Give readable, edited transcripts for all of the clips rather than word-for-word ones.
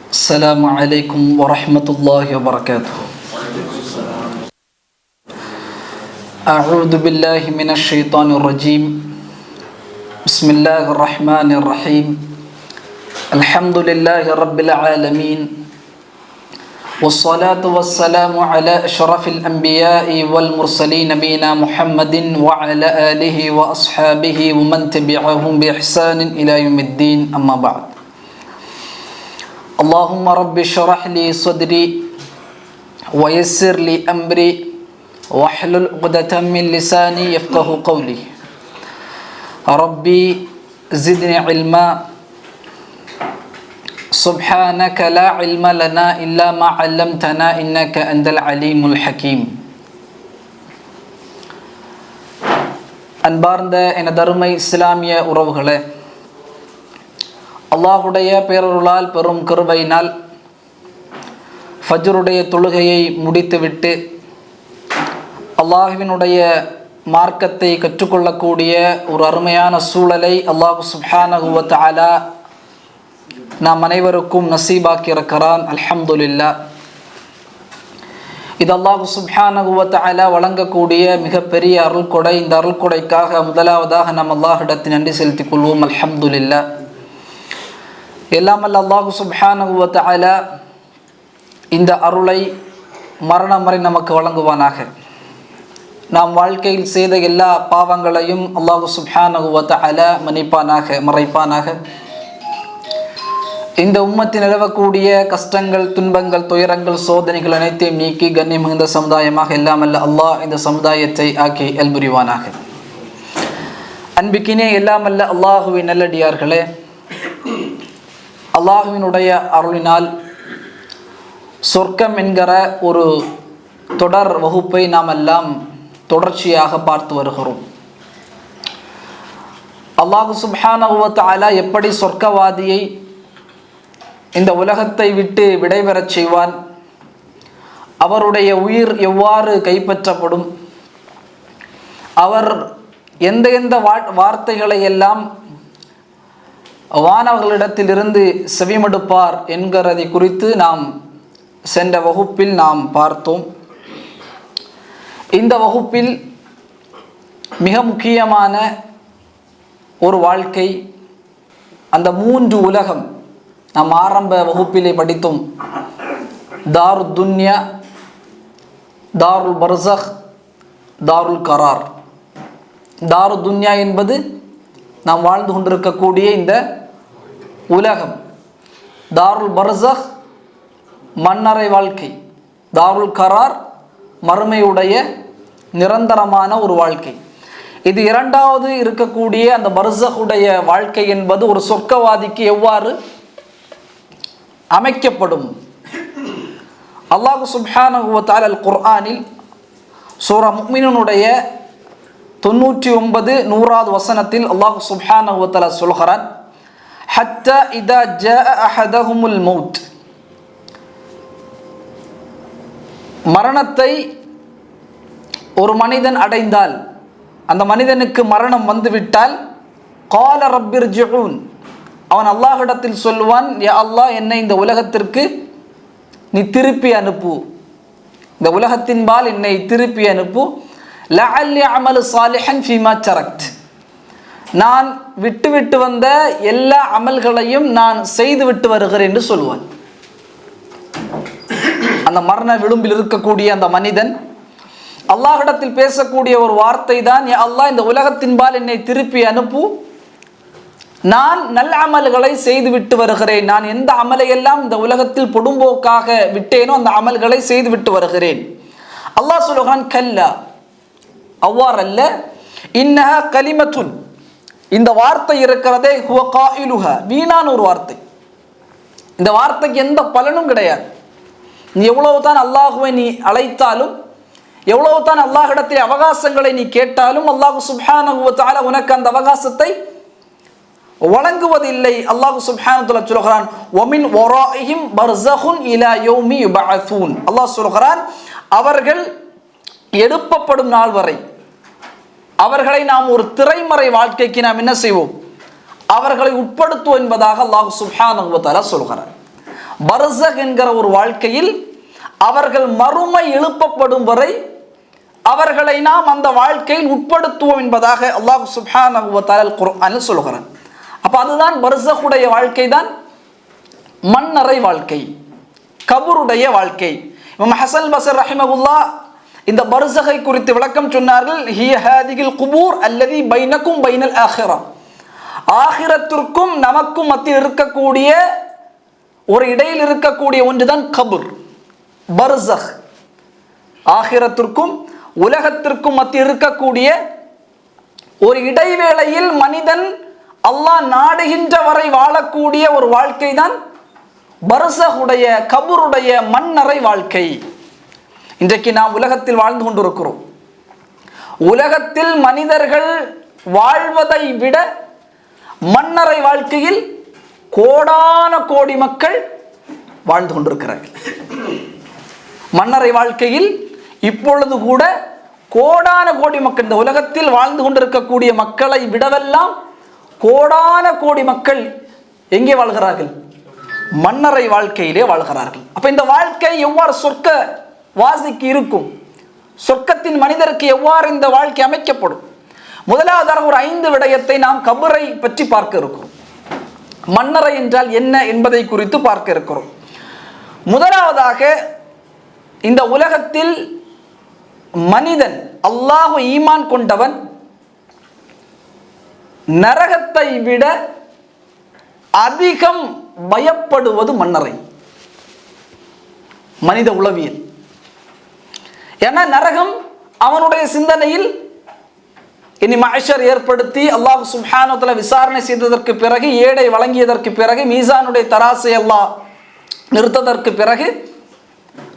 السلام عليكم ورحمة الله وبركاته. أعوذ بالله من الشيطان الرجيم. بسم الله الرحمن الرحيم. الحمد لله رب العالمين، والصلاة والسلام على أشرف الأنبياء والمرسلين نبينا محمد وعلى آله وأصحابه ومن تبعهم بإحسان إلى يوم الدين، أما بعد. اللهم رب اشرح لي صدري ويسر لي أمري واحلل عقدة من لساني يفقه قولي. ربي زدني علما سبحانك لا علم لنا إلا ما علمتنا إنك أنت العليم الحكيم. அன்பார்ந்த எனதருமை இஸ்லாமிய உறவுகளே, அல்லாஹுடைய பேரருளால் பெரும் கிருபையினால் ஃபஜ்ருடைய தொழுகையை முடித்துவிட்டு அல்லாஹுவினுடைய மார்க்கத்தை கற்றுக்கொள்ளக்கூடிய ஒரு அருமையான சூழலை அல்லாஹ் சுப்ஹானஹு வ தஆலா நாம் அனைவருக்கும் நசீபாக்கி இருக்கிறான். அல்ஹம்துலில்லாஹ். இது அல்லாஹ் சுப்ஹானஹு வ தஆலா வழங்கக்கூடிய மிகப்பெரிய அருள்கொடை. இந்த அருள்கொடைக்காக முதலாவதாக நாம் அல்லாஹ்விடத்தில் நன்றி செலுத்திக் கொள்வோம். அல்ஹம்துலில்லாஹ். எல்லாம் அல்ல அல்லாஹ் சுப்ஹானஹு வ தஆலா இந்த அருளை மரணம் வரை நமக்கு வழங்குவானாக. நாம் வாழ்க்கையில் செய்த எல்லா பாவங்களையும் அல்லாஹ் சுப்ஹானஹு வ தஆலா மன்னிப்பானாக, மறைப்பானாக. இந்த உம்மத்தில் நிலவக்கூடிய கஷ்டங்கள், துன்பங்கள், துயரங்கள், சோதனைகள் அனைத்தையும் நீக்கி கண்ணியம் மிகுந்த சமுதாயமாக எல்லாம் அல்ல அல்லாஹ் இந்த சமுதாயத்தை ஆக்கி அல்புரிவானாக. அன்பிக்கினே எல்லாம் அல்ல அல்லாஹுவின் நல்லடியார்களே, அல்லாஹுவினுடைய அருளினால் சொர்க்கம் என்கிற ஒரு தொடர் வகுப்பை நாம் எல்லாம் தொடர்ச்சியாக பார்த்து வருகிறோம். அல்லாஹ் சுப்ஹானஹு வ தஆலா எப்படி சொர்க்கவாதியை இந்த உலகத்தை விட்டு விடைபெறச் செய்வான், அவருடைய உயிர் எவ்வாறு கைப்பற்றப்படும், அவர் எந்த எந்த வார்த்தைகளை எல்லாம் வானவர்களிடத்திலிருந்து செவிமடுப்பார் என்கிறதை குறித்து நாம் சென்ற வகுப்பில் நாம் பார்த்தோம். இந்த வகுப்பில் மிக முக்கியமான ஒரு வாழ்க்கை, அந்த மூன்று உலகம் நாம் ஆரம்ப வகுப்பிலே படித்தோம். தாருத் துன்யா, தாருல் பர்ஸக், தாருல் கரார். தாருத் துன்யா என்பது நாம் வாழ்ந்து கொண்டிருக்கக்கூடிய இந்த உலகம். தாருல் பர்ஸக் மன்னரை வாழ்க்கை, தாருல் கரார் மறுமையுடைய நிரந்தரமான ஒரு வாழ்க்கை. இது இரண்டாவது இருக்கக்கூடிய அந்த பர்ஸகுடைய வாழ்க்கை என்பது ஒரு சொர்க்கவாதிக்கு எவ்வாறு அமைக்கப்படும். அல்லாஹ் சுப்ஹானஹு வ தஆலா அல் குர்ஆனில் சூரா முஃமினூனுடைய 99 100வது வசனத்தில் அல்லாஹ் சுப்ஹானஹு வ தஆலா சொல்கிறான், ஹத்தா இதா ஜாஅ அஹதஹுமுல் மௌத், மரணத்தை ஒரு மனிதன் அடைந்தால், அந்த மனிதனுக்கு மரணம் வந்துவிட்டால், கால ரப்பிர்ஜிஊன், அவன் அல்லாஹ்விடத்தில் சொல்வான், யா அல்லாஹ், என்னை இந்த உலகத்திற்கு நீ திருப்பி அனுப்பு, இந்த உலகத்தின்பால் என்னை திருப்பி அனுப்பு. லஅல்லி அமலு சாலிஹன் ஃபீமா தரக்த், நான் விட்டு வந்த எல்லா அமல்களையும் நான் செய்து விட்டு வருகிறேன் என்று சொல்வான். அந்த மரண விளிம்பில் இருக்கக்கூடிய அந்த மனிதன் அல்லாஹ்விடத்தில் பேசக்கூடிய ஒரு வார்த்தை தான், யா அல்லாஹ், இந்த உலகத்தின்பால் என்னை திருப்பி அனுப்பு, நான் நல்ல அமல்களை செய்து விட்டு வருகிறேன். நான் எந்த அமலையெல்லாம் இந்த உலகத்தில் பொடும்போக்காக விட்டேனோ அந்த அமல்களை செய்து விட்டு வருகிறேன். அல்லாஹ் சொல்லுகிறான், கல்லா, அவ்வாறல்ல, இன்னஹா கலிமத்துன், இந்த வார்த்தை இருக்கிறதே, ஹுவ காயிலுஹா, வீணான ஒரு வார்த்தை. இந்த வார்த்தைக்கு எந்த பலனும் கிடையாது. நீ எவ்வளவு தான் அல்லாஹுவை நீ அழைத்தாலும், எவ்வளவு தான் அல்லாஹ்விடத்தில் அவகாசங்களை நீ கேட்டாலும், அல்லாஹ் சுப்ஹானஹு வ தஆலா உனக்கு அந்த அவகாசத்தை வழங்குவதில்லை. அல்லாஹ் சுப்ஹானஹு வ தஆலா சொல்கிறான், வமின் வராஇஹிம் பர்ஸகுன் இலா யௌமி யுபஅஸூன், அல்லாஹ் சொல்கிறான், அவர்கள் எழுப்பப்படும் நாள் வரை அவர்களை நாம் ஒரு திரைமறை வாழ்க்கைக்கு நாம் என்ன செய்வோம், அவர்களை உட்படுத்துவோம் என்பதாக அல்லாஹ் சுப்ஹானஹு வ தஆலா சொல்கிறார். பர்ஸக் என்கிற ஒரு வாழ்க்கையில் அவர்கள் மறுமை எழுப்பப்படும் வரை அவர்களை நாம் அந்த வாழ்க்கையில் உட்படுத்துவோம் என்பதாக அல்லாஹ் சுப்ஹானஹு வ தஆலா குர்ஆனில் சொல்கிறான். அப்போ அதுதான் பர்ஸகுடைய வாழ்க்கை, தான் மண்ணறை வாழ்க்கை, கபருடைய வாழ்க்கை. இமாம் ஹஸன் பஸ்ரி ரஹிமஹுல்லாஹ் இந்த பர்ஸகை குறித்து விளக்கம் சொன்னார்கள். ஹிய ஹாதிகில் குபூர் அல்லதி பைனக்கும் பைனல் ஆஹிரா, ஆகிரத்திற்கும் நமக்கும் மத்தியில் இருக்கக்கூடிய ஒரு இடையில் இருக்கக்கூடிய ஒன்றுதான் கபர், பர்ஸக். ஆகிரத்திற்கும் உலகத்திற்கும் மத்தியில் இருக்கக்கூடிய ஒரு இடைவேளையில் மனிதன் அல்லாஹ் நாடுகின்ற வரை வாழக்கூடிய ஒரு வாழ்க்கை தான் பர்ஸகுடைய, கபருடைய மண்ணறை வாழ்க்கை. இன்றைக்கு நாம் உலகத்தில் வாழ்ந்து கொண்டிருக்கிறோம். உலகத்தில் மனிதர்கள் வாழ்வதை விட மண்ணறை வாழ்க்கையில் கோடான கோடி மக்கள் வாழ்ந்து கொண்டிருக்கிறார்கள். மண்ணறை வாழ்க்கையில் இப்பொழுது கூட கோடான கோடி மக்கள், இந்த உலகத்தில் வாழ்ந்து கொண்டிருக்கக்கூடிய மக்களை விடவெல்லாம் கோடான கோடி மக்கள் எங்கே வாழ்கிறார்கள்? மண்ணறை வாழ்க்கையிலே வாழ்கிறார்கள். அப்ப இந்த வாழ்க்கை எவ்வாறு சொர்க்க வாசிக்கு இருக்கும்? சொர்க்கத்தின் மனிதருக்கு எவ்வாறு இந்த வாழ்க்கை அமைக்கப்படும்? முதலாவதாக ஒரு 5 விடயத்தை நாம் கபரை பற்றி பார்க்க இருக்கிறோம். மண்ணறை என்றால் என்ன என்பதை குறித்து பார்க்க இருக்கிறோம். முதலாவதாக, இந்த உலகத்தில் மனிதன் அல்லாஹ் ஈமான் கொண்டவன் நரகத்தை விட அதிகம் பயப்படுவது மண்ணறை, மனித உளவியல். ஏன்னா நரகம் அவனுடைய சிந்தனையில் இனி மஹ்ஷர் ஏற்படுத்தி அல்லாஹ் சுப்ஹானஹு வ தஆலா விசாரணை செய்ததற்கு பிறகு, ஏடை வழங்கியதற்கு பிறகு, மீசானுடைய தராசை அல்லாஹ் நிறுத்ததற்கு பிறகு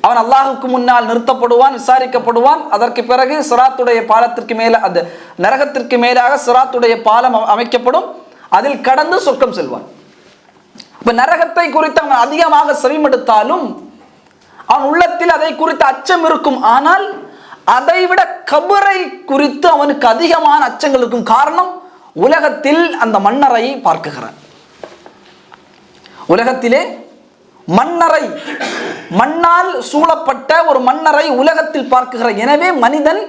அவன் அல்லாஹுக்கு முன்னால் நிறுத்தப்படுவான், விசாரிக்கப்படுவான். அதற்கு பிறகு சிராத்துடைய பாலத்திற்கு மேலே, அந்த நரகத்திற்கு மேலாக சிராத்துடைய பாலம் அமைக்கப்படும். அதில் கடந்து சொர்க்கம் செல்வான். இப்ப நரகத்தை குறித்து அவன் அதிகமாக செவிமடுத்தாலும் அவன் உள்ளத்தில் அதை குறித்து அச்சம் இருக்கும். ஆனால் அதைவிட கபரை குறித்து அவனுக்கு அதிகமான அச்சங்கள் இருக்கும். காரணம், உலகத்தில் அந்த மண்ணறையை பார்க்குகிறான். உலகத்திலே மண்ணறை, மண்ணால் சூழப்பட்ட ஒரு மண்ணறை உலகத்தில் பார்க்குகிறான். எனவே மனிதன்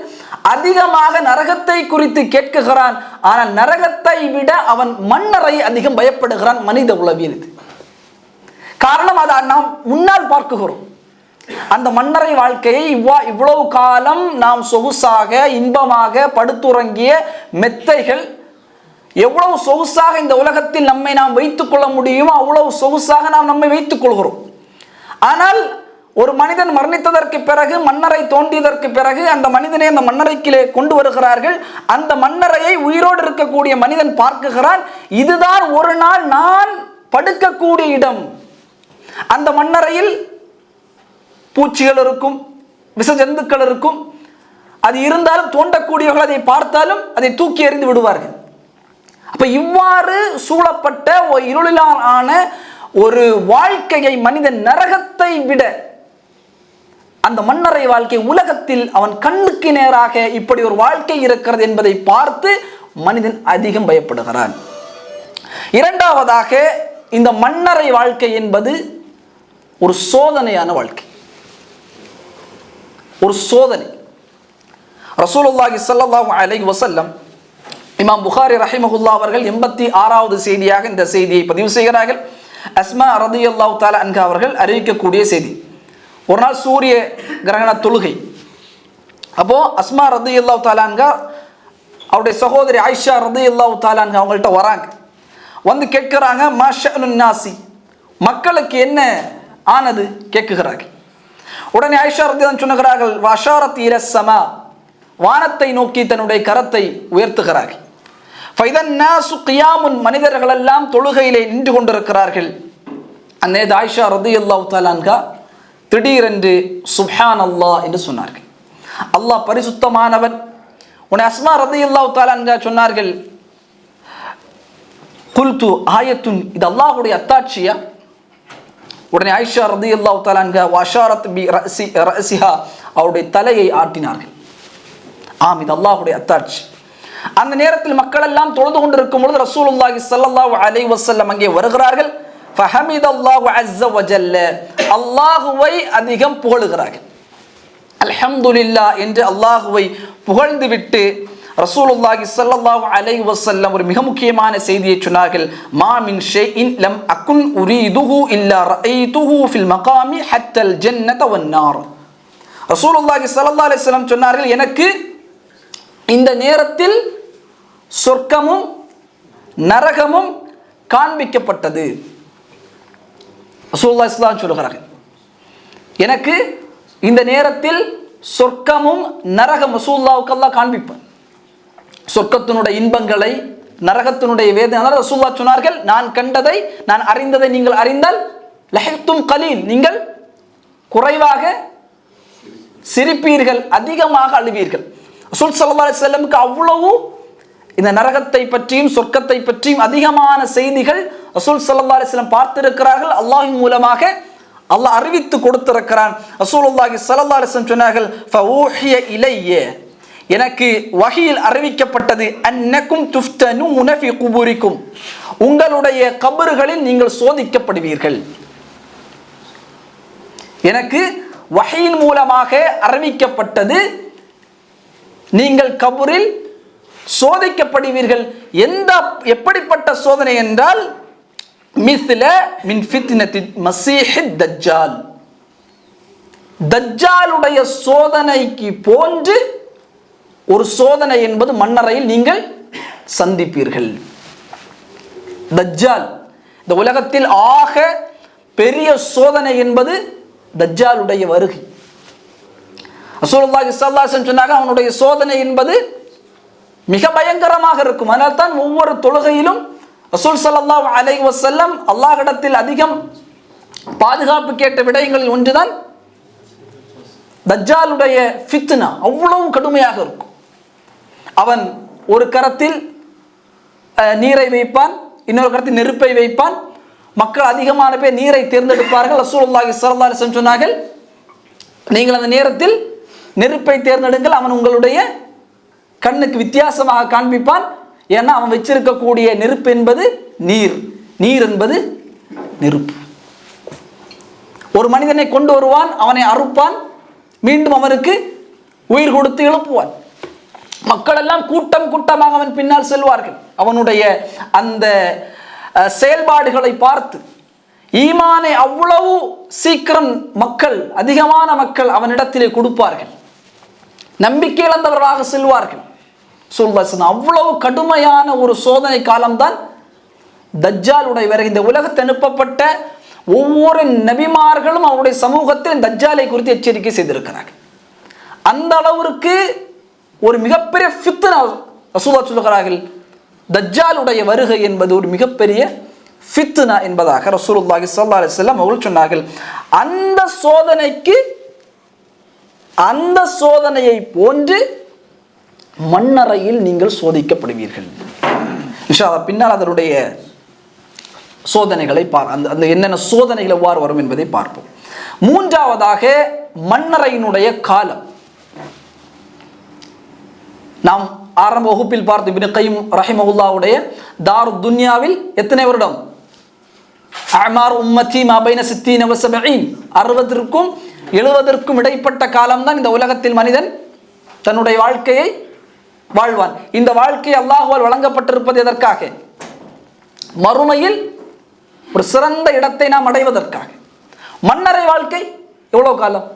அதிகமாக நரகத்தை குறித்து கேட்குகிறான். ஆனால் நரகத்தை விட அவன் மண்ணறை அதிகம் பயப்படுகிறான். மனித உளவியல் இது. காரணம், அதை நாம் முன்னால் பார்க்குகிறோம். அந்த மண்ணறை வாழ்க்கையை இவ்வளவு காலம் நாம் சொகுசாக இன்பமாக படுத்துறங்கிய மெத்தைகள், எவ்வளவு சொகுசாக இந்த உலகத்தில் நம்மை நாம் வைத்துக் கொள்ள முடியுமோ அவ்வளவு சொகுசாக நாம் நம்மை வைத்துக் கொள்கிறோம். ஆனால் ஒரு மனிதன் மரணித்ததற்கு பிறகு, மண்ணறை தோண்டியதற்கு பிறகு அந்த மனிதனை அந்த மண்ணறைக்கிலே கொண்டு வருகிறார்கள். அந்த மண்ணறையை உயிரோடு இருக்கக்கூடிய மனிதன் பார்க்குகிறான். இதுதான் ஒரு நாள் நான் படுக்கக்கூடிய இடம். அந்த மண்ணறையில் பூச்சிகள் இருக்கும், விஷ ஜந்துக்கள் இருக்கும். அது இருந்தாலும் தோண்டக்கூடியவர்கள் அதை பார்த்தாலும் அதை தூக்கி எறிந்து விடுவார்கள். அப்ப இவ்வாறு சூழப்பட்ட ஒரு இருளிலான ஒரு வாழ்க்கையை மனிதன், நரகத்தை விட அந்த மண்ணறை வாழ்க்கை, உலகத்தில் அவன் கண்ணுக்கு நேராக இப்படி ஒரு வாழ்க்கை இருக்கிறது என்பதை பார்த்து மனிதன் அதிகம் பயப்படுகிறான். இரண்டாவதாக, இந்த மண்ணறை வாழ்க்கை என்பது ஒரு சோதனையான வாழ்க்கை, ஒரு சோதனை. ரசூலுல்லாஹி ஸல்லல்லாஹு அலைஹி வஸல்லம், இமாம் புகாரி ரஹிமஹுல்லாஹ் அவர்கள் 86வது செய்தியாக இந்த செய்தியை பதிவு செய்கிறார்கள். அஸ்மா ரலியல்லாஹு தஆலா அன்ஹா அவர்கள் அறிவிக்கக்கூடிய செய்தி. ஒரு நாள் சூரிய கிரகண தொழுகை. அப்போ அஸ்மா ரலியல்லாஹு தஆலா அன்ஹா அவருடைய சகோதரி ஆயிஷா ரலியல்லாஹு தஆலா அன்ஹா அவங்கள்ட்ட வராங்க. வந்து கேட்கிறாங்க, மா ஷஅனுன் நாசி, மக்களுக்கு என்ன ஆனது கேட்குகிறார்கள். உடனே ஆயிஷா ரலியல்லாஹு சொன்னார்கள், வஷாரத் இல ஸமா, வானத்தை நோக்கி தன்னுடைய கரத்தை உயர்த்துகிறார்கள். ஃபைதன் நாசு கியாமுன், மனிதர்கள் எல்லாம் தொழுகையிலே நின்று கொண்டிருக்கிறார்கள். அந்நேரத்தில் ஆயிஷா ரலியல்லாஹு தஆலா அன்ஹா திடீரென்று சுப்ஹானல்லாஹ் என்று சொன்னார்கள். அல்லாஹ் பரிசுத்தமானவன். உடனே அஸ்மா ரலியல்லாஹு தஆலா அன்ஹா சொன்னார்கள், குல்து ஆயத்துன், இது அல்லாஹ்வுடைய அத்தாட்சியா? உடனே ஆயிஷா ரலியல்லாஹு தஆலா அன்ஹா வஷாரத் பி ரஸிஹா, அவருடைய தலையை ஆட்டினார்கள். ஆம், இது அல்லாஹ்வுடைய அத்தாட்சி. அந்த நேரத்தில் மக்கள் எல்லாம் தொழுது கொண்டிருக்கும் பொழுது ரசூலுல்லாஹி ஸல்லல்லாஹு அலைஹி வஸல்லம் அங்கே வருகிறார்கள். ஃபஹமிதல்லாஹு அஸ்ஸ வஜல்ல, அல்லாஹுவை அதிகம் புகழுகிறார்கள். அல்ஹம்துலில்லாஹ் என்று அல்லாஹுவை புகழ்ந்து விட்டு ரசூலுல்லாஹி ஸல்லல்லாஹு அலைஹி வஸல்லம் ஒரு மிக முக்கியமான செய்தியை சொன்னார்கள். மா மின் ஷைஇன் லம் அகுன் உரீதுஹு இல்லா ரஅய்துஹு ஃபில் மகாமி ஹத்தல் ஜன்னத வன் நார். ரசூலுல்லாஹி ஸல்லல்லாஹு அலைஹி வஸல்லம் சொன்னார்கள், எனக்கு இந்த நேரத்தில் சொர்க்கமும் நரகமும் காண்பிக்கப்பட்டது. ரசூலுல்லாஹி ஸல்லல்லாஹு அலைஹி வஸல்லம் சொல்கிறார்கள், எனக்கு இந்த நேரத்தில் சொர்க்கமும் நரகம் ரசூலுல்லாஹ்வுக்கு அல்லாஹ் காண்பிப்பார். சொர்க்கத்தினுடைய இன்பங்களை, நரகத்தினுடைய வேதனை ரசூலுல்லாஹ் சொன்னார்கள், நான் கண்டதை, நான் அறிந்ததை நீங்கள் அறிந்தால் லஹித்தும் கலீல், நீங்கள் குறைவாக சிரிப்பீர்கள், அதிகமாக அழுவீர்கள். ரசூல் ஸல்லல்லாஹு அலைஹி வஸல்லமுக்கு அவ்வளவு இந்த நரகத்தை பற்றியும் சொர்க்கத்தை பற்றியும் அதிகமான செய்திகள் ரசூல் ஸல்லல்லாஹு அலைஹி வஸல்லம் பார்த்திருக்கிறார்கள். அல்லாஹ்வின் மூலமாக அல்லாஹ் அறிவித்து கொடுத்திருக்கிறான். ரசூலுல்லாஹி ஸல்லல்லாஹு அலைஹி வஸல்லம் சொன்னார்கள், ஃபஊஹிய இலைய, எனக்கு வஹீல் அறிவிக்கப்பட்டது, அன்னக்கும் துஃப்தனூன ஃபீ குபூரிக்கும், உங்களுடைய கபறுகளில் நீங்கள் சோதிக்கப்படுவீர்கள். எனக்கு வஹீன் மூலமாக அறிவிக்கப்பட்டது, நீங்கள் கபரில் சோதிக்கப்படுவீர்கள். எப்படிப்பட்ட சோதனை என்றால், மிஸ்ல மின் ஃபித்னத்தி மஸீஹித் தஜ்ஜால், தஜ்ஜாலுடைய சோதனைக்கு போன்று ஒரு சோதனை என்பது மன்னரையில் நீங்கள் சந்திப்பீர்கள். தஜ்ஜால், இந்த உலகத்தில் ஆக பெரிய சோதனை என்பது தஜ்ஜாலுடைய வருகை. ரசூலுல்லாஹி ஸல்லல்லாஹு அலைஹி வஸல்லம் சொன்னாங்க, அவனுடைய சோதனை என்பது மிக பயங்கரமாக இருக்கும். அதனால் தான் ஒவ்வொரு தொழுகையிலும் ரசூல் ஸல்லல்லாஹு அலைஹி வஸல்லம் அல்லாஹ்விடத்தில் அதிகம் பாதுகாப்பு கேட்ட விடயங்களில் ஒன்றுதான் தஜ்ஜாலுடைய ஃபித்னா. அவ்வளவு கடுமையாக இருக்கும். அவன் ஒரு கரத்தில் நீரை வைப்பான், இன்னொரு கரத்தில் நெருப்பை வைப்பான். மக்கள் அதிகமான பேர் நீரை தேர்ந்தெடுப்பார்கள். ரசூலுல்லாஹி ஸல்லல்லாஹு அலைஹி வஸல்லம் சொன்னார்கள், நீங்கள் அந்த நேரத்தில் நெருப்பை தேர்ந்தெடுங்கள், அவன் உங்களுடைய கண்ணுக்கு வித்தியாசமாக காண்பிப்பான். ஏன்னா அவன் வச்சிருக்கக்கூடிய நெருப்பு என்பது நீர், நீர் என்பது நெருப்பு. ஒரு மனிதனை கொண்டு வருவான், அவனை அறுப்பான், மீண்டும் அவனுக்கு உயிர் கொடுத்து எழுப்புவான். மக்கள் எல்லாம் கூட்டம் கூட்டமாக அவன் பின்னால் செல்வார்கள். அவனுடைய அந்த செயல்பாடுகளை பார்த்து ஈமானை அவ்வளவு சீக்கிரம் மக்கள், அதிகமான மக்கள் அவனிடத்திலே கொடுப்பார்கள், நம்பிக்கை இழந்தவர்களாக செல்வார்கள். அவ்வளவு கடுமையான ஒரு சோதனை காலம்தான் தஜ்ஜாலுடைய வருகை. இந்த உலகத்தில் அனுப்பப்பட்ட ஒவ்வொரு நபிமார்களும் அவருடைய சமூகத்தில் தஜ்ஜாலை குறித்து எச்சரிக்கை செய்திருக்கிறார்கள். அந்த அளவிற்கு ஒரு மிகப்பெரிய ஃபித்னா ரசூலுல்லாஹ் சொல்கிறார்கள், தஜ்ஜாலுடைய வருகை என்பது ஒரு மிகப்பெரிய ஃபித்னா என்பதாக ரசூலுல்லாஹி ஸல்லல்லாஹு அலைஹி வஸல்லம் அவர்கள் சொன்னார்கள். அந்த சோதனையை போன்று மண்ணறையில் நீங்கள் சோதிக்கப்படுவீர்கள். இன்ஷா அல்லாஹ் பின்னால் அதனுடைய சோதனைகளை அந்த என்னென்ன சோதனைகள் எவ்வாறு வரும் என்பதை பார்ப்போம். மூன்றாவதாக மண்ணறையினுடைய காலம். நாம் ஆரம்ப வகுப்பில் பார்த்து இப்னு கைம் ரஹிமஹுல்லாஹ்வுடைய தாருத் துன்யாவில் எத்தனை வருடம்? அமார் உம்மத்தி மா பைன 60 வ 70, 60க்கும் 70க்கும் இடைப்பட்ட காலம்தான் இந்த உலகத்தில் மனிதன் தன்னுடைய வாழ்க்கையை வாழ்வான். இந்த வாழ்க்கை அல்லாஹ்வால் வழங்கப்பட்டிருப்பது எதற்காக? மறுமையில் ஒரு சிறந்த இடத்தை நாம் அடைவதற்காக. மன்னரை வாழ்க்கை எவ்வளவு காலம்?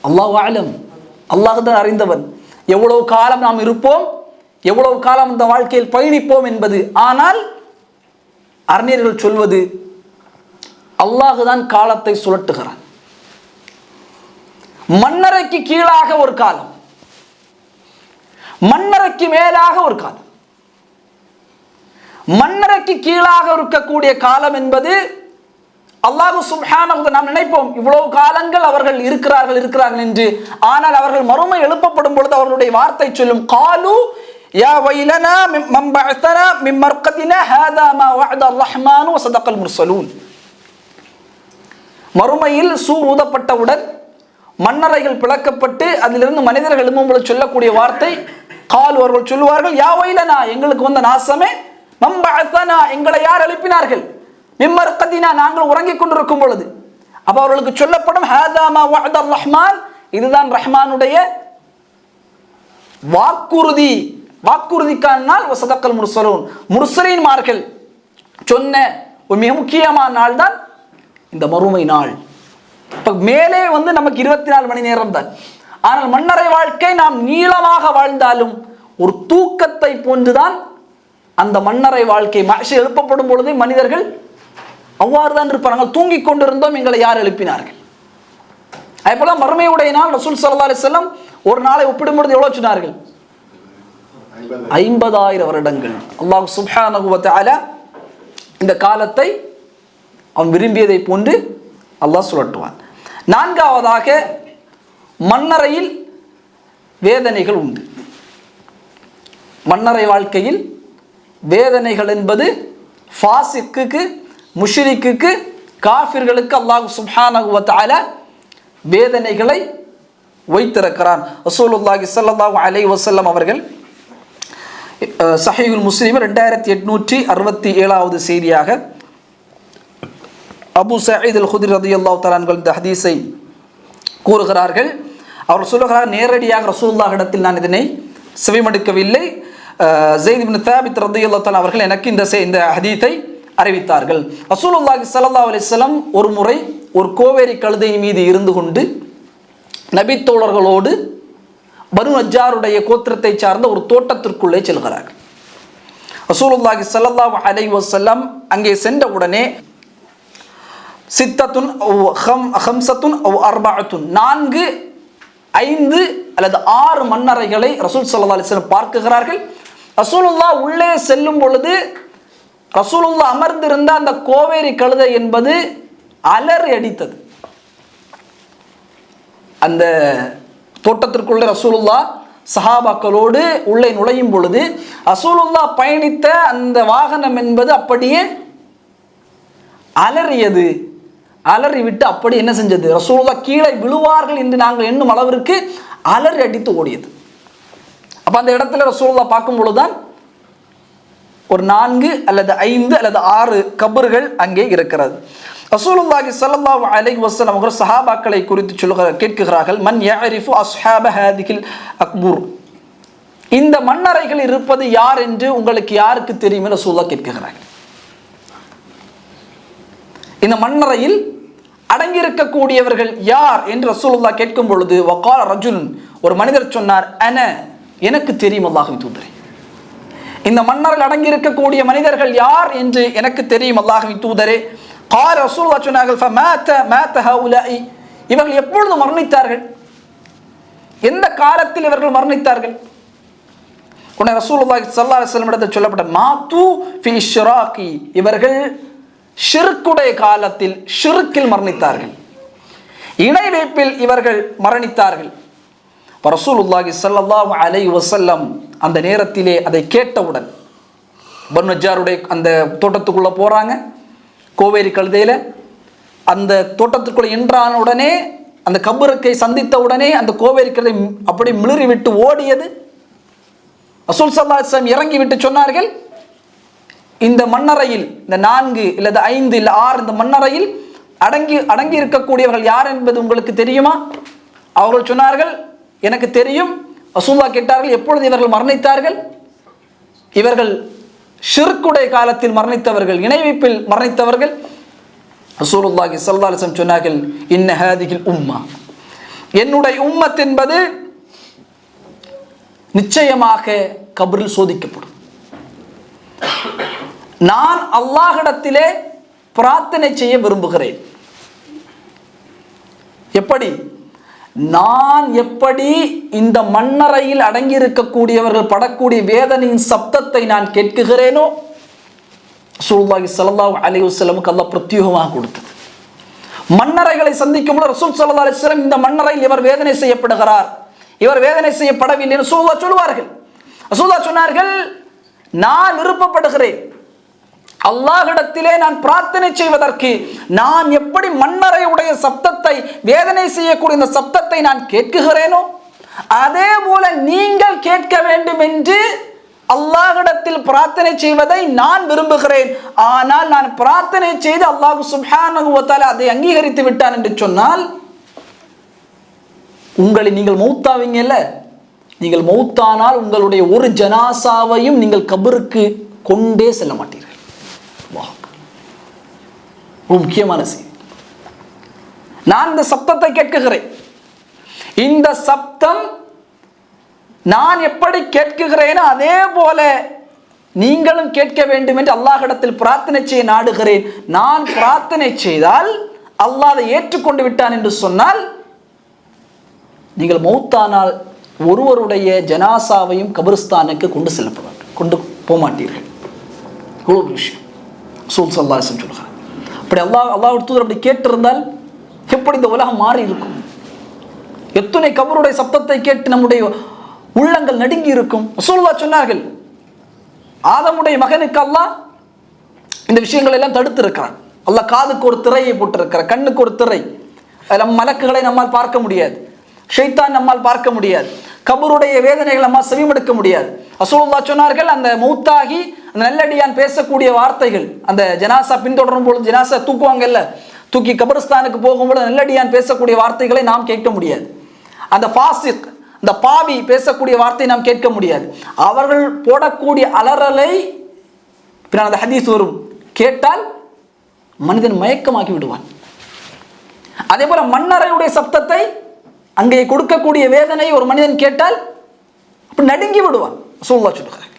அல்லாஹ் அலம், அல்லாஹ் தான் அறிந்தவன். எவ்வளவு காலம் நாம் இருப்போம், எவ்வளவு காலம் இந்த வாழ்க்கையில் பயணிப்போம் என்பது. ஆனால் அறிஞர்கள் சொல்வது, அல்லாஹ் தான் காலத்தை சுழட்டுகிறான். மன்னரைக்கு கீழாக ஒரு காலம், மன்னரைக்கு மேலாக ஒரு காலம். மன்னரைக்கு கீழாக இருக்கக்கூடிய காலம் என்பது அல்லாஹ் சுப்ஹானஹு வ, நாம் நினைப்போம் இவ்வளவு காலங்கள் அவர்கள் இருக்கிறார்கள் என்று. ஆனால் அவர்கள் மறுமை எழுப்பப்படும் பொழுது அவர்களுடைய வார்த்தை சொல்லும், காலு யா வைலனா மம் பஅஸனா மின் மர்கதினா ஹாதா மா வஅத அர்-ரஹ்மானு வ ஸதகல் முர்ஸலூன். மறுமையில் சூர் ஊதப்பட்டவுடன் மன்னரைகள் பிளக்கப்பட்டு அதிலிருந்து மனிதர்கள் எழும்பும்போது சொல்லக்கூடிய வார்த்தை, காலு, அவர்கள் சொல்லுவார்கள், யா வைலனா, எங்களுக்கு வந்த நாசமே, மன் பஅஸனா, எங்களை யார் எழுப்பினார்கள், மின் மர்கதினா, நாங்கள் உறங்கிக் கொண்டிருக்கும் பொழுது. அப்ப அவர்களுக்கு சொல்லப்படும் ஹாதா மா வஅதர் ரஹ்மான், இதுதான் ரஹ்மானுடைய வாக்குறுதி. வாக்குறுதிக்கான நாள் வஸதக்கல் முர்ஸலூன், முர்ஸலீன்மார்கள் சொன்ன ஒரு மிக முக்கியமான நாள் தான் இந்த மறுமை நாள். இப்ப மேலே நமக்கு 24 மணி நேரம் தான். ஆனால் மன்னரை வாழ்க்கை நாம் நீளமாக வாழ்ந்தாலும் ஒரு தூக்கத்தை போன்றுதான் அந்த மன்னரை வாழ்க்கை. மஹ்ஷர் எழுப்பப்படும் பொழுது மனிதர்கள் அவ்வாறு தான் இருப்பார்கள். தூங்கிக் கொண்டிருந்தோம், எங்களை யார் எழுப்பினார்கள். அதேபோல மறுமையுடைய நாள் ரசூல் ஸல்லல்லாஹு அலைஹி வஸல்லம் ஒரு நாளை ஒப்பிடும்பொழுது எவ்வளவு சொன்னார்கள்? 50,000 வருடங்கள். அல்லாஹ் சுப்ஹானஹு வ தஆலா இந்த காலத்தை அவன் விரும்பியதை போன்று அல்லாஹ் சுழற்றுவான். நான்காவதாக, மன்னரையில் வேதனைகள் உண்டு. மன்னரை வாழ்க்கையில் வேதனைகள் என்பது ஃபாசிக்கு, முஷ்ரிக்குக்கு, காஃபிர்களுக்கு அல்லாஹ் சுப்ஹானஹு வ தஆலா வேதனைகளை வைத்திருக்கிறான். ரசூலுல்லாஹி ஸல்லல்லாஹு அலைஹி வஸல்லம் அவர்கள் சஹீஹுல் முஸ்லிம் 2867வது செய்தியாக அபூ சயீத் அல் குத்ரி ரலியல்லாஹு தஆலா அன்ஹு இந்த ஹதீஸை கூறுகிறார்கள். அவர் சொல்லுகிறார், நேரடியாக ரசூலுல்லாஹ் இடத்தில் நான் இதனை செவிமடுக்கவில்லை. ஸைத் இப்னு தாபித் ரலியல்லாஹு தஆலா அவர்கள் எனக்கு இந்த ஹதீஸை அறிவித்தார்கள். ரசூலுல்லாஹி ஸல்லல்லாஹு அலைஹி வஸல்லம் ஒரு முறை ஒரு கோவேரி கழுதை மீது இருந்து கொண்டு நபி தோழர்களோடு பனு நஜ்ஜாருடைய கோத்திரத்தை சார்ந்த ஒரு தோட்டத்திற்குள்ளே செல்கிறார்கள். ரசூலுல்லாஹி ஸல்லல்லாஹு அலைஹி வஸல்லம் அங்கே சென்ற உடனே சித்தத்துன் ஹம்சத்துன் அர்பஅத்துன், 4, 5 அல்லது 6 மன்னரைகளை ரசூல் ஸல்லல்லாஹு அலைஹி வஸல்லம் பார்க்குகிறார்கள். ரசூலுல்லாஹ் உள்ளே செல்லும் பொழுது ரசூலுல்லாஹ் அமர்ந்திருந்த அந்த கோவேரி கழுதை என்பது அலறி அடித்தது. அந்த தோட்டத்திற்குள்ளே ரசூலுல்லாஹ் சஹாபாக்களோடு உள்ளே நுழையும் பொழுது ரசூலுல்லாஹ் பயணித்த அந்த வாகனம் என்பது அப்படியே அலறியது. அலறி விட்டு அப்படி என்ன செஞ்சது, ரசூலுல்லாஹ் கீழே விழுவார்கள் என்று நாங்கள் எண்ணும் அளவிற்கு அலறி அடித்து ஓடியது. அப்ப அந்த இடத்துல ரசூலுல்லாஹ் பார்க்கும் பொழுதுதான் ஒரு 4 அல்லது 5 அல்லது 6 கபர்கள் அங்கே இருக்கிறது. ரசூலுல்லாஹி ஸல்லல்லாஹு அலைஹி வஸல்லம் அவர்கள் சஹாபாக்களை குறித்து கேட்கிறார்கள், மன் யஅரிஃபு அஸ்ஹாப ஹாதிஹில் அக்பூர், இந்த மன்னரைகள் இருப்பது யார் என்று உங்களுக்கு யாருக்கு தெரியும் என்று ரசூலுல்லாஹ் கேட்கிறார்கள். இந்த மன்னரையில் அடங்கியிருக்கக்கூடியவர்கள் யார் என்று ரசூலுல்லாஹ் கேட்கும் பொழுது வகால ரஜுல், ஒரு மனிதர் சொன்னார், எனக்கு தெரியும் அல்லாஹ்வின் தூதரே, இந்த மன்னரில் அடங்கியிருக்கக்கூடிய மனிதர்கள் யார் என்று எனக்கு தெரியும் அல்லாஹ்வின் தூதரே. கால ரசூலுல்லாஹ் சொன்னார்கள், ஃபமாத ஹவுலாஇ, இவர்கள் எப்பொழுது மரணித்தார்கள், எந்த காலத்தில் இவர்கள் மரணித்தார்கள்? உடனே ரசூலுல்லாஹி ஸல்லல்லாஹு அலைஹி வஸல்லம் இடத்தில் சொல்லப்பட்ட மாது ஃபி ஷிராகி, இவர்கள் ஷிர்க்குடைய காலத்தில் ஷிர்க்கில் மரணித்தார்கள், இணை வைப்பில் இவர்கள் மரணித்தார்கள். ரசூலுல்லாஹி ஸல்லல்லாஹு அலைஹி வஸல்லம் அந்த நேரத்திலே அதை கேட்டவுடன் பனு நஜ்ஜாருடைய அந்த தோட்டத்துக்குள்ள போறாங்க. கோவேரி கழுதையில அந்த தோட்டத்துக்குள்ள என்றான உடனே அந்த கபருக்கை சந்தித்த உடனே அந்த கோவேரி கழுதை அப்படி மிளறி விட்டு ஓடியது. ரசூல் ஸல்லல்லாஹு அலைஹி வஸல்லம் இறங்கி விட்டு சொன்னார்கள், இந்த மன்னரையில் இந்த 4 இல்லது 5 இல்ல 6 இந்த மன்னரையில் அடங்கி இருக்கக்கூடியவர்கள் யார் என்பது உங்களுக்கு தெரியுமா? அவர்கள் சொன்னார்கள், எனக்கு தெரியும். ரசூலுல்லாஹ் கேட்டார்கள், எப்பொழுது இவர்கள் மரணித்தார்கள்? இவர்கள் ஷிர்க்குடைய காலத்தில் மரணித்தவர்கள், இணை வைப்பில் மரணித்தவர்கள். ரசூலுல்லாஹி ஸல்லல்லாஹு அலைஹி வஸல்லம் சொன்னார்கள், இன்ன ஹாதிஹில் உம்மா, என்னுடைய உம்மத் என்பது நிச்சயமாக கபரில் சோதிக்கப்படும். நான் அல்லாஹ்விடத்திலே பிரார்த்தனை செய்ய விரும்புகிறேன். எப்படி? நான் எப்படி இந்த மன்னரையில் அடங்கி இருக்கக்கூடியவர்கள் படக்கூடிய வேதனையின் சப்தத்தை நான் கேட்குகிறேனோ, ரசூலுல்லாஹி ஸல்லல்லாஹு அலைஹி வஸல்லமுக்கு அல்லாஹ் பிரத்யேகமாக கொடுத்தது. மன்னரைகளை சந்திக்கும் பொழுது ரசூல் ஸல்லல்லாஹு அலைஹி வஸல்லம், இந்த மன்னரையில் இவர் வேதனை செய்யப்படுகிறார், இவர் வேதனை செய்யப்படவில்லை என்று ரசூலுல்லாஹ் சொல்வார்கள். ரசூலுல்லாஹ் சொன்னார்கள், நான் விருப்பப்படுகிறேன் அல்லாஹ்விடத்திலே நான் பிரார்த்தனை செய்வதற்கு, நான் எப்படி மன்னரை உடைய சப்தத்தை வேதனை செய்யக்கூடிய இந்த சப்தத்தை நான் கேட்குகிறேனோ அதே போல நீங்கள் கேட்க வேண்டும் என்று அல்லாஹ்விடத்தில் பிரார்த்தனை செய்வதை நான் விரும்புகிறேன். ஆனால் நான் பிரார்த்தனை செய்து அல்லாஹ் சுப்ஹானஹு வ தஆலா அதை அங்கீகரித்து விட்டான் என்று சொன்னால், உங்களை நீங்கள் மௌத்தாவீங்கல்ல, நீங்கள் மௌத்தானால் உங்களுடைய ஒரு ஜனாசாவையும் நீங்கள் கபருக்கு கொண்டே செல்ல மாட்டீர்கள். ஒரு முக்கியமான செய்தி. நான் இந்த சப்தத்தை கேட்குகிறேன். இந்த சப்தம் நான் எப்படி கேட்குகிறேனோ அதே போல நீங்களும் கேட்க வேண்டும் என்று அல்லாஹ்விடத்தில் பிரார்த்தனை செய்ய நாடுகிறேன். நான் பிரார்த்தனை செய்தால் அல்லாஹ் அதை ஏற்றுக்கொண்டு விட்டான் என்று சொன்னால், நீங்கள் மௌத்தானால் ஒருவருடைய ஜனாசாவையும் கபிரிஸ்தானுக்கு கொண்டு போக மாட்டீர்கள். இவ்வளோ விஷயம் ரசூல் ஸல்லல்லாஹு அலைஹி வஸல்லம் சொல்கிறார். அப்படி அல்லாஹ்வுடைய தூதர் அப்படி கேட்டிருந்தால் எப்படி இந்த உலகம் மாறி இருக்கும்? எத்தனை கபருடைய சப்தத்தை கேட்டு நம்முடைய உள்ளங்கள் நடுங்கி இருக்கும். ரசூலுல்லாஹ் சொன்னார்கள், ஆதமுடைய மகனுக்கு அல்லாஹ் இந்த விஷயங்கள் எல்லாம் தடுத்து இருக்கிறான். அல்லாஹ் காதுக்கு ஒரு திரையை போட்டிருக்கிறார், கண்ணுக்கு ஒரு திரை. நம்ம மலக்குகளை நம்மால் பார்க்க முடியாது, ஷைத்தான் நம்மால் பார்க்க முடியாது, கபருடைய வேதனைகள் நம்மால் செவிமடுக்க முடியாது. ரசூலுல்லாஹ் சொன்னார்கள், அந்த மௌத்தாகி அந்த நல்லடியான் பேசக்கூடிய வார்த்தைகள், அந்த ஜனாசா பின்தொடரும் பொழுது, ஜனாசா தூக்குவாங்கல்ல, தூக்கி கபரிஸ்தானுக்கு போகும்போது நல்லடியான் பேசக்கூடிய வார்த்தைகளை நாம் கேட்க முடியாது. அந்த ஃபாசிக், அந்த பாவி பேசக்கூடிய வார்த்தையை நாம் கேட்க முடியாது. அவர்கள் போடக்கூடிய அலறலை பின்னால் அந்த ஹதீஸ் வரும், கேட்டால் மனிதன் மயக்கமாக்கி விடுவான். அதே போல மண்ணறையுடைய சப்தத்தை, அங்கே கொடுக்கக்கூடிய வேதனை ஒரு மனிதன் கேட்டால் அப்படி நடுங்கி விடுவான். ரசூலுல்லாஹ் சொல்லுகிறார்கள்.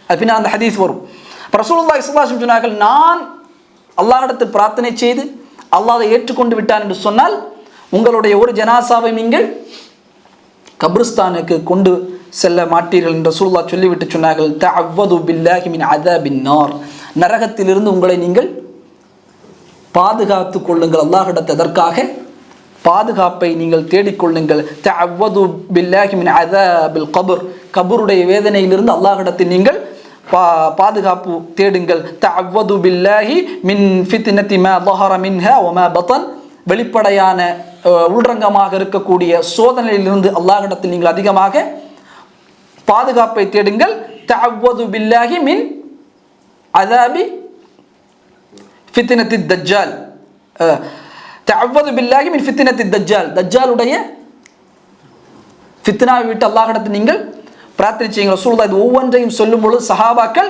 அது பின்னால் அந்த ஹதீஸ் வரும். ரசூலுல்லாஹி ஸல்லல்லாஹு அலைஹி வஸல்லம் சொன்னார்கள், நான் அல்லாஹ்விடத்தில் பிரார்த்தனை செய்து அல்லாஹ் அதை ஏற்றுக்கொண்டு விட்டான் என்று சொன்னால், உங்களுடைய ஒரு ஜனாசாவை நீங்கள் கபிரிஸ்தானுக்கு கொண்டு செல்ல மாட்டீர்கள் என்று ரசூலுல்லாஹ் சொல்லிவிட்டு சொன்னார்கள், தஅவ்வது பில்லாஹி மின் அஸாபின் நார், நரகத்திலிருந்து உங்களை நீங்கள் பாதுகாத்து கொள்ளுங்கள். அல்லாஹ்விடத்தில் அதற்காக பாதுகாப்பை நீங்கள் தேடிக்கொள்ளுங்கள். தஅவ்வது பில்லாஹி மின் அஸாபில் கபர், கபருடைய வேதனையிலிருந்து அல்லாஹ்விடத்தில் நீங்கள் பாதுகாப்பு தேடுங்கள். தஅவ்வது பில்லாஹி மின் ஃபித்னதி மா ظஹர மின்ஹா வ மா பதன், வெளிப்படையான உள்ரங்கமாக இருக்கக்கூடிய சோதனையிலிருந்து அல்லாஹ்விடத்தில் நீங்கள் அதிகமாக பாதுகாப்பை தேடுங்கள். தஅவ்வது பில்லாஹி மின் அஸாபி ஃபித்னதி தஜ்ஜால், தஅவ்வது பில்லாஹி மின் ஃபித்னதி தஜ்ஜால், தஜ்ஜாலுடைய ஃபித்னாவை விட்டு அல்லாஹ்விடத்தில் நீங்கள் பிரார்த்தனை செய்யுங்கள். ரசூலுல்லாஹ் இது ஒவ்வொன்றையும் சொல்லும் பொழுது சஹாபாக்கள்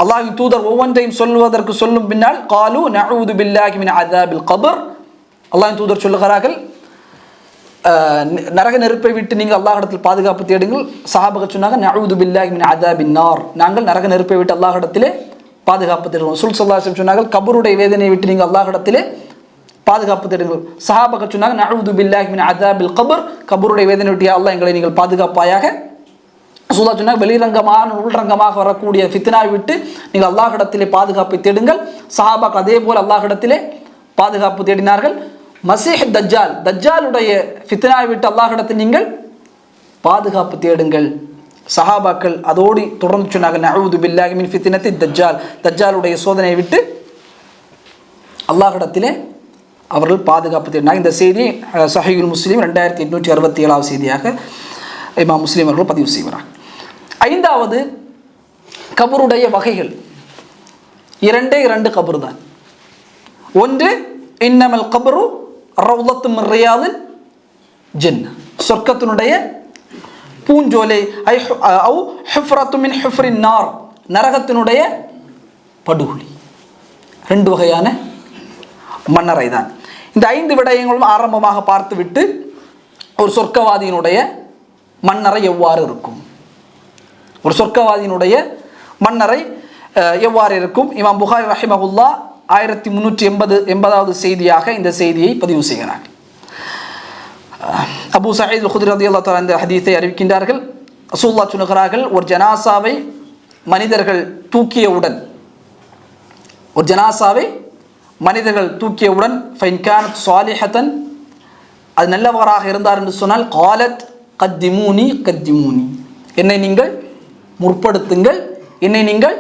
அல்லாஹ்வின் தூதர் ஒவ்வொன்றையும் சொல்வதற்கு சொல்லும் பின்னால் காலு நஊது பில்லாஹி மின் அஸாபில் கபர், அல்லாஹ்வின் தூதர் சொல்லுகிறார்கள், நரக நெருப்பை விட்டு நீங்கள் அல்லாஹ்விடத்தில் பாதுகாப்பு தேடுங்கள். சஹாபாக்கள் சொன்னாங்க, நஊது பில்லாஹி மின் அஸாபின் நார், நாங்கள் நரக நெருப்பை விட்டு அல்லாஹ்விடத்திலே பாதுகாப்பு தேடுவோம். ரசூல் ஸல்லல்லாஹு அலைஹி வஸல்லம் சொன்னார்கள், கபருடைய வேதனையை விட்டு நீங்கள் அல்லாஹ்விடத்திலே பாதுகாப்பு தேடுங்கள். சஹாபாக்கள் சொன்னாங்க, நஊது பில்லாஹி மின் அஸாபில் கபர், கபருடைய வேதனை விட்டு அல்லாஹ் எங்களை நீங்கள் பாதுகாப்பாயாக. ரசூலுல்லாஹ் சொன்னாங்க, வெளிரங்கமான உள்ரங்கமாக வரக்கூடிய ஃபித்னாவை விட்டு நீங்கள் அல்லாஹ்விடத்திலே பாதுகாப்பை தேடுங்கள். சஹாபாக்கள் அதே போல் அல்லாஹ்விடத்திலே பாதுகாப்பு தேடினார்கள். மசீஹ் தஜ்ஜால், தஜ்ஜாலுடைய ஃபித்னாவை விட்டு அல்லாஹ்விடத்தில் நீங்கள் பாதுகாப்பு தேடுங்கள். சஹாபாக்கள் அதோடு தொடர்ந்து சொன்னாங்க, நஊது பில்லாஹி மின் ஃபித்னதி தஜ்ஜால், தஜ்ஜாலுடைய சோதனையை விட்டு அல்லாஹ்விடத்திலே அவர்கள் பாதுகாப்பு தேடினாங்க. இந்த செய்தி சஹீஹுல் முஸ்லிம் 2867 செய்தியாக இமாம் முஸ்லிம் அவர்கள் பதிவு செய்கிறார். ஐந்தாவது, கபருடைய வகைகள் இரண்டே இரண்டு கபர் தான். ஒன்று, இன்னமல் கபரு ரௌலத்து மின் ரியாதில் ஜன்னah, சொர்க்கத்தினுடைய பூஞ்சோலை, அவு ஹுஃப்ரத்து மின் ஹுஃப்ரின் நார், நரகத்தினுடைய படுகொலி. ரெண்டு வகையான மன்னரை தான். இந்த ஐந்து விடயங்களும் ஆரம்பமாக பார்த்துவிட்டு ஒரு சொர்க்கவாதியினுடைய மன்னரை எவ்வாறு இருக்கும், ஒரு சொர்க்கவாதியினுடைய மன்னரை எவ்வாறு இருக்கும், இமாம் புகாரி ரஹிமஹுல்லாஹ் 1380வது செய்தியாக இந்த செய்தியை பதிவு செய்கிறார். அபூ சயீத் அல்-குத்ரி ரலியல்லாஹு தஆலா இந்த ஹதீஸை அறிவிக்கின்றார்கள். ரசூலுல்லாஹ் சொல்கிறார்கள், ஒரு ஜனாசாவை மனிதர்கள் தூக்கியவுடன், ஒரு ஜனாசாவை மனிதர்கள் தூக்கியவுடன் ஃபைன் கானத் சாலிஹத்தன், அது நல்லவராக இருந்தார் என்று சொன்னால், காலத் கத்திமூனி கத்திமூனி, என்னை நீங்கள் முற்படுத்துங்கள், என்னை நீங்கள்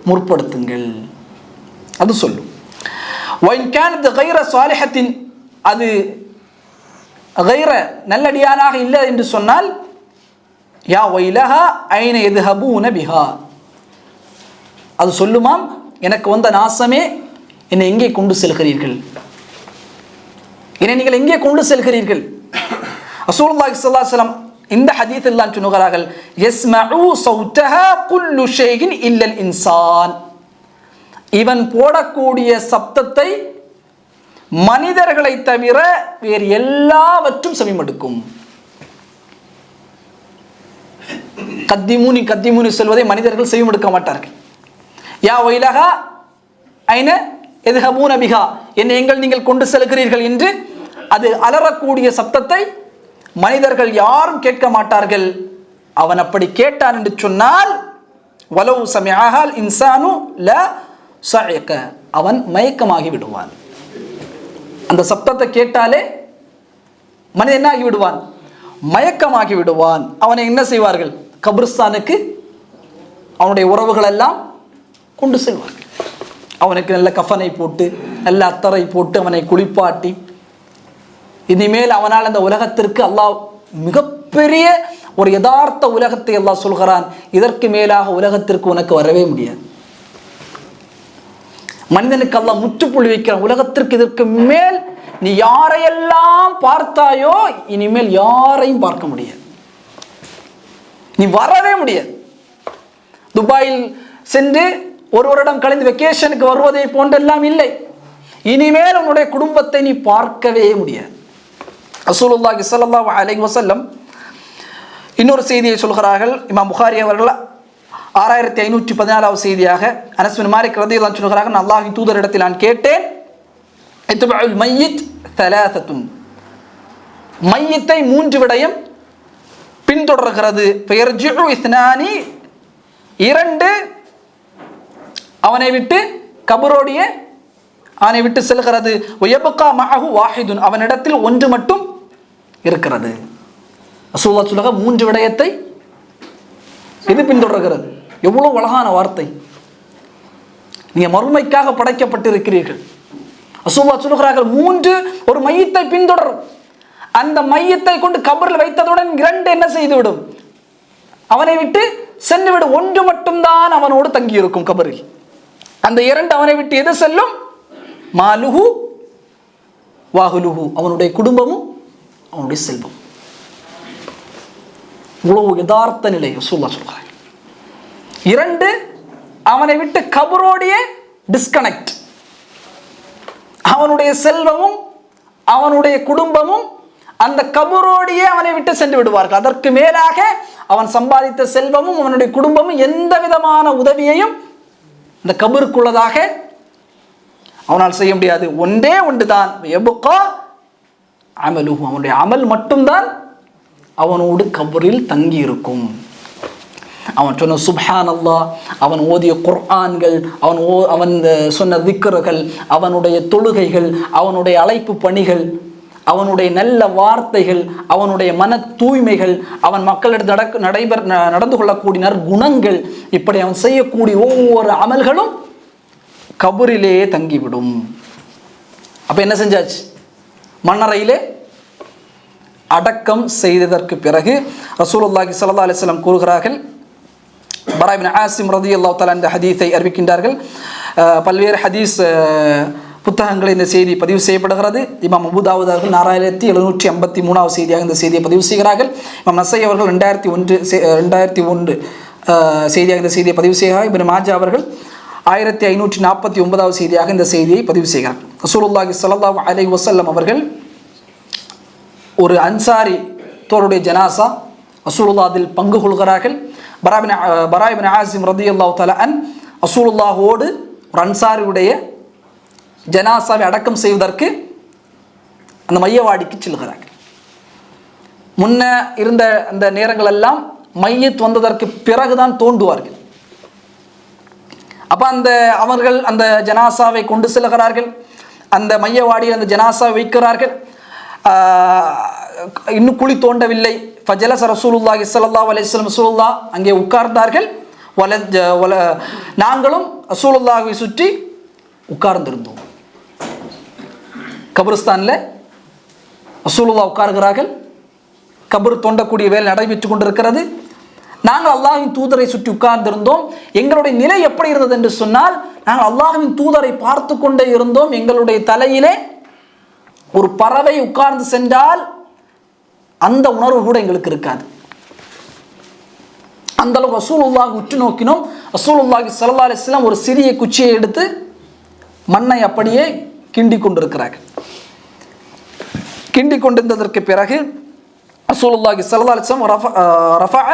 முற்படுத்துங்கள், அது சொல்லும். வைன் கானத் கைர சாலிஹத்தின், அது கைர நல்லடியானாக இல்லை என்று சொன்னால், யா வைலஹா ஐன யذهبون பிஹா, அது சொல்லுமாம், எனக்கு வந்த நாசமே, என்னை எங்கே கொண்டு செல்கிறீர்கள், என்னை நீங்கள் எங்கே கொண்டு செல்கிறீர்கள். ரசூலுல்லாஹி ஸல்லல்லாஹு அலைஹி வஸல்லம் இந்த ஹதீஸில் தான் சொல்கிறார்கள், யஸ்மஉ ஸௌதஹா குல்லு ஷைஇன் இல்லல் இன்சான், இவன் போடக்கூடிய சப்தத்தை மனிதர்களை தவிர வேறு எல்லாவற்றும் செவிமடுக்கும். கத்திமூனி கத்திமூனி சொல்வதை மனிதர்கள் செவிமடுக்க மாட்டார்கள். யா வைலஹா ஐன யذهبون பிஹா, என்னை எங்கள் நீங்கள் கொண்டு செல்கிறீர்கள் என்று அது அலறக்கூடிய சப்தத்தை மனிதர்கள் யாரும் கேட்க மாட்டார்கள். அவன் அப்படி கேட்டான் என்று சொன்னால் வலவு சமிஅஹல் இன்சானு லா ஸஅக, அவன் மயக்கமாகி விடுவான். அந்த சப்தத்தை கேட்டாலே மனிதன் என்ன ஆகி விடுவான், மயக்கமாகி விடுவான். அவனை என்ன செய்வார்கள், கபிரிஸ்தானுக்கு அவனுடைய உறவுகள் எல்லாம் கொண்டு செல்வார்கள். அவனுக்கு நல்ல கஃனை போட்டு நல்ல அத்தரை போட்டு அவனை குளிப்பாட்டி, இனிமேல் அவனால் அந்த உலகத்திற்கு அல்லாஹ் மிகப்பெரிய ஒரு யதார்த்த உலகத்தை அல்லாஹ் சொல்கிறான், இதற்கு மேலாக உலகத்திற்கு உனக்கு வரவே முடியாது. மனிதனுக்கு அல்லாஹ் முற்றுப்புள்ளி வைக்கிறான், உலகத்திற்கு இதற்கு மேல் நீ யாரையெல்லாம் பார்த்தாயோ இனிமேல் யாரையும் பார்க்க முடியாது, நீ வரவே முடியாது. துபாயில் சென்று ஒரு வருடம் கழிந்து வெக்கேஷனுக்கு வருவதை போன்றெல்லாம் இல்லை, இனிமேல் உன்னுடைய குடும்பத்தை நீ பார்க்கவே முடியாது. ரசூலுல்லாஹி ஸல்லல்லாஹு அலைஹி வஸல்லம் இன்னொரு செய்தியை சொல்கிறார்கள். இமாம் புகாரி அவர்கள் 6514வது செய்தியாக அனஸ் பின் மாலிக் ரலியல்லாஹு அன்ஹு சொல்கிறார்கள், அல்லாஹ்வின் தூதரிடத்தில் நான் கேட்டேன், இத்பஉல் மய்யித் தலாதத்துன், மையத்தை 3 விடயம் பின்தொடர்கிறது. ஃபயர்ஜிஉ இஸ்னானி, 2 அவனை விட்டு கபரோடிய அவனை விட்டு செல்கிறது. வயபகா மஅஹு வாஹிதுன், அவனிடத்தில் 1 மட்டும் இருக்கிறது. ரசூலுல்லாஹ் சொல்லுங்க 3 விடயத்தை இது பின்தொடர்கிறது. எவ்வளவு அழகான வார்த்தை. நீங்க மறுமைக்காக படைக்கப்பட்டிருக்கிறீர்கள். ரசூலுல்லாஹ் சொல்லுகிறார்கள் 3 ஒரு மையத்தை பின்தொடரும். அந்த மையத்தை கொண்டு கபரில் வைத்ததுடன் 2 என்ன செய்துவிடும், அவனை விட்டு சென்று விடும். 1 மட்டும்தான் அவனோடு தங்கி இருக்கும் கபரில். அந்த 2 அவனை விட்டு எது செல்லும், மாலுஹு வாஹுலுஹு, அவனுடைய குடும்பமும் அவனுடைய செல்வம். இவ்வளவு யதார்த்த நிலை ரசூலுல்லாஹ் சொல்றாங்க. 2 அவனை விட்டு கபரோடைய டிஸ்கனெக்ட், அவனுடைய செல்வமும் அவனுடைய குடும்பமும் அந்த கபரோடையே அவனை விட்டு சென்று விடுவார்கள். அதற்கு மேலாக அவன் சம்பாதித்த செல்வமும் அவனுடைய குடும்பமும் எந்த விதமான உதவியையும் இந்த கபருக்குள்ளதாக அவனால் செய்ய முடியாது. ஒன்றே ஒன்றுதான், யபுகா அமலுஹு, அவனுடைய அமல் மட்டும்தான் அவனோடு கபரில் தங்கி இருக்கும். அவன் சொன்ன சுப்ஹான் அல்லாஹ், அவன் ஓதிய குர்ஆன்கள், அவன் சொன்ன திக்ருகள், அவனுடைய தொழுகைகள், அவனுடைய அழைப்பு பணிகள், அவனுடைய நல்ல வார்த்தைகள், அவனுடைய மன தூய்மைகள், அவன் மக்களிடத்தில் நடந்து கொள்ளக்கூடிய நற்குணங்கள், இப்படி அவன் செய்யக்கூடிய ஒவ்வொரு அமல்களும் கபரிலே தங்கிவிடும். அப்ப என்ன செஞ்சாச்சு, மண்ணறையிலே அடக்கம் செய்ததற்கு பிறகு ரசூலுல்லாஹி ஸல்லல்லாஹு அலைஹி வஸல்லம் கூறுகிறார்கள், பரா இப்னு ஆசிம் ரலியல்லாஹு தஆலா இந்த ஹதீஸை அறிவிக்கின்றார்கள். பல்வேறு ஹதீஸ் புத்தகங்களில் இந்த செய்தி பதிவு செய்யப்படுகிறது. இமாம் அபூ தாவூத் அவர்கள் 4753வது செய்தியாக இந்த செய்தியை பதிவு செய்கிறார்கள். இமாம் நஸாயி அவர்கள் 2001 செய்தியாக இந்த செய்தியை பதிவு செய்கிறார்கள். இப்னு மாஜா அவர்கள் 1549வது செய்தியாக இந்த செய்தியை பதிவு செய்கிறார்கள். ரசூலுல்லாஹி ஸல்லல்லாஹு அலைஹி வஸல்லம் அவர்கள் ஒரு அன்சாரி தோருடைய ஜனாசா ரசூலுல்லாஹ் அதில் பங்கு கொள்கிறார்கள். பரா இப்னு ஆசிம் ரலியல்லாஹு தஆலா அன் ரசூலுல்லாஹோடு ஒரு அன்சாரியுடைய ஜனாசாவை அடக்கம் செய்வதற்கு அந்த மையவாடிக்கு செல்கிறார்கள். முன்ன இருந்த அந்த நேரங்கள் எல்லாம் மையத் வந்ததற்கு பிறகுதான் தோண்டுவார்கள். அப்ப அவர்கள் அந்த ஜனாசாவை கொண்டு செல்கிறார்கள். அந்த மையவாடியில் அந்த ஜனாசாவை வைக்கிறார்கள். இன்னும் குழி தோண்டவில்லை. ஃபஜலஸ ரசூலுல்லாஹி ஸல்லல்லாஹு அலைஹி வஸல்லம், ரசூலுல்லாஹ் அங்கே உட்கார்ந்தார்கள். நாங்களும் ரசூலுல்லாஹை சுற்றி உட்கார்ந்திருந்தோம். கபரிஸ்தானில் ரசூலுல்லாஹ் உட்கார்கிறார்கள். கபர் தோண்டக்கூடிய வேலை நடைபெற்று கொண்டிருக்கிறது. நாங்கள் அல்லாஹ்வின் தூதரை சுற்றி உட்கார்ந்திருந்தோம். எங்களுடைய நிலை எப்படி இருந்தது என்று சொன்னால், நாங்கள் அல்லாஹ்வின் தூதரை பார்த்து கொண்டே இருந்தோம். எங்களுடைய தலையிலே ஒரு பறவை உட்கார்ந்து சென்றால் அந்த உணர்வு கூட எங்களுக்கு இருக்காது. அந்த அளவுக்கு ரசூலுல்லாஹ் உற்று நோக்கினோம். ரசூலுல்லாஹி ஸல்லல்லாஹு அலைஹி வஸல்லம் ஒரு சிறிய குச்சியை எடுத்து மண்ணை அப்படியே கிண்டி கொண்டிருக்கிறார்கள். கிண்டி கொண்டிருந்ததற்கு பிறகு ரசூலுல்லாஹி ஸல்லல்லாஹு அலைஹி வஸல்லம் ரஃபஅ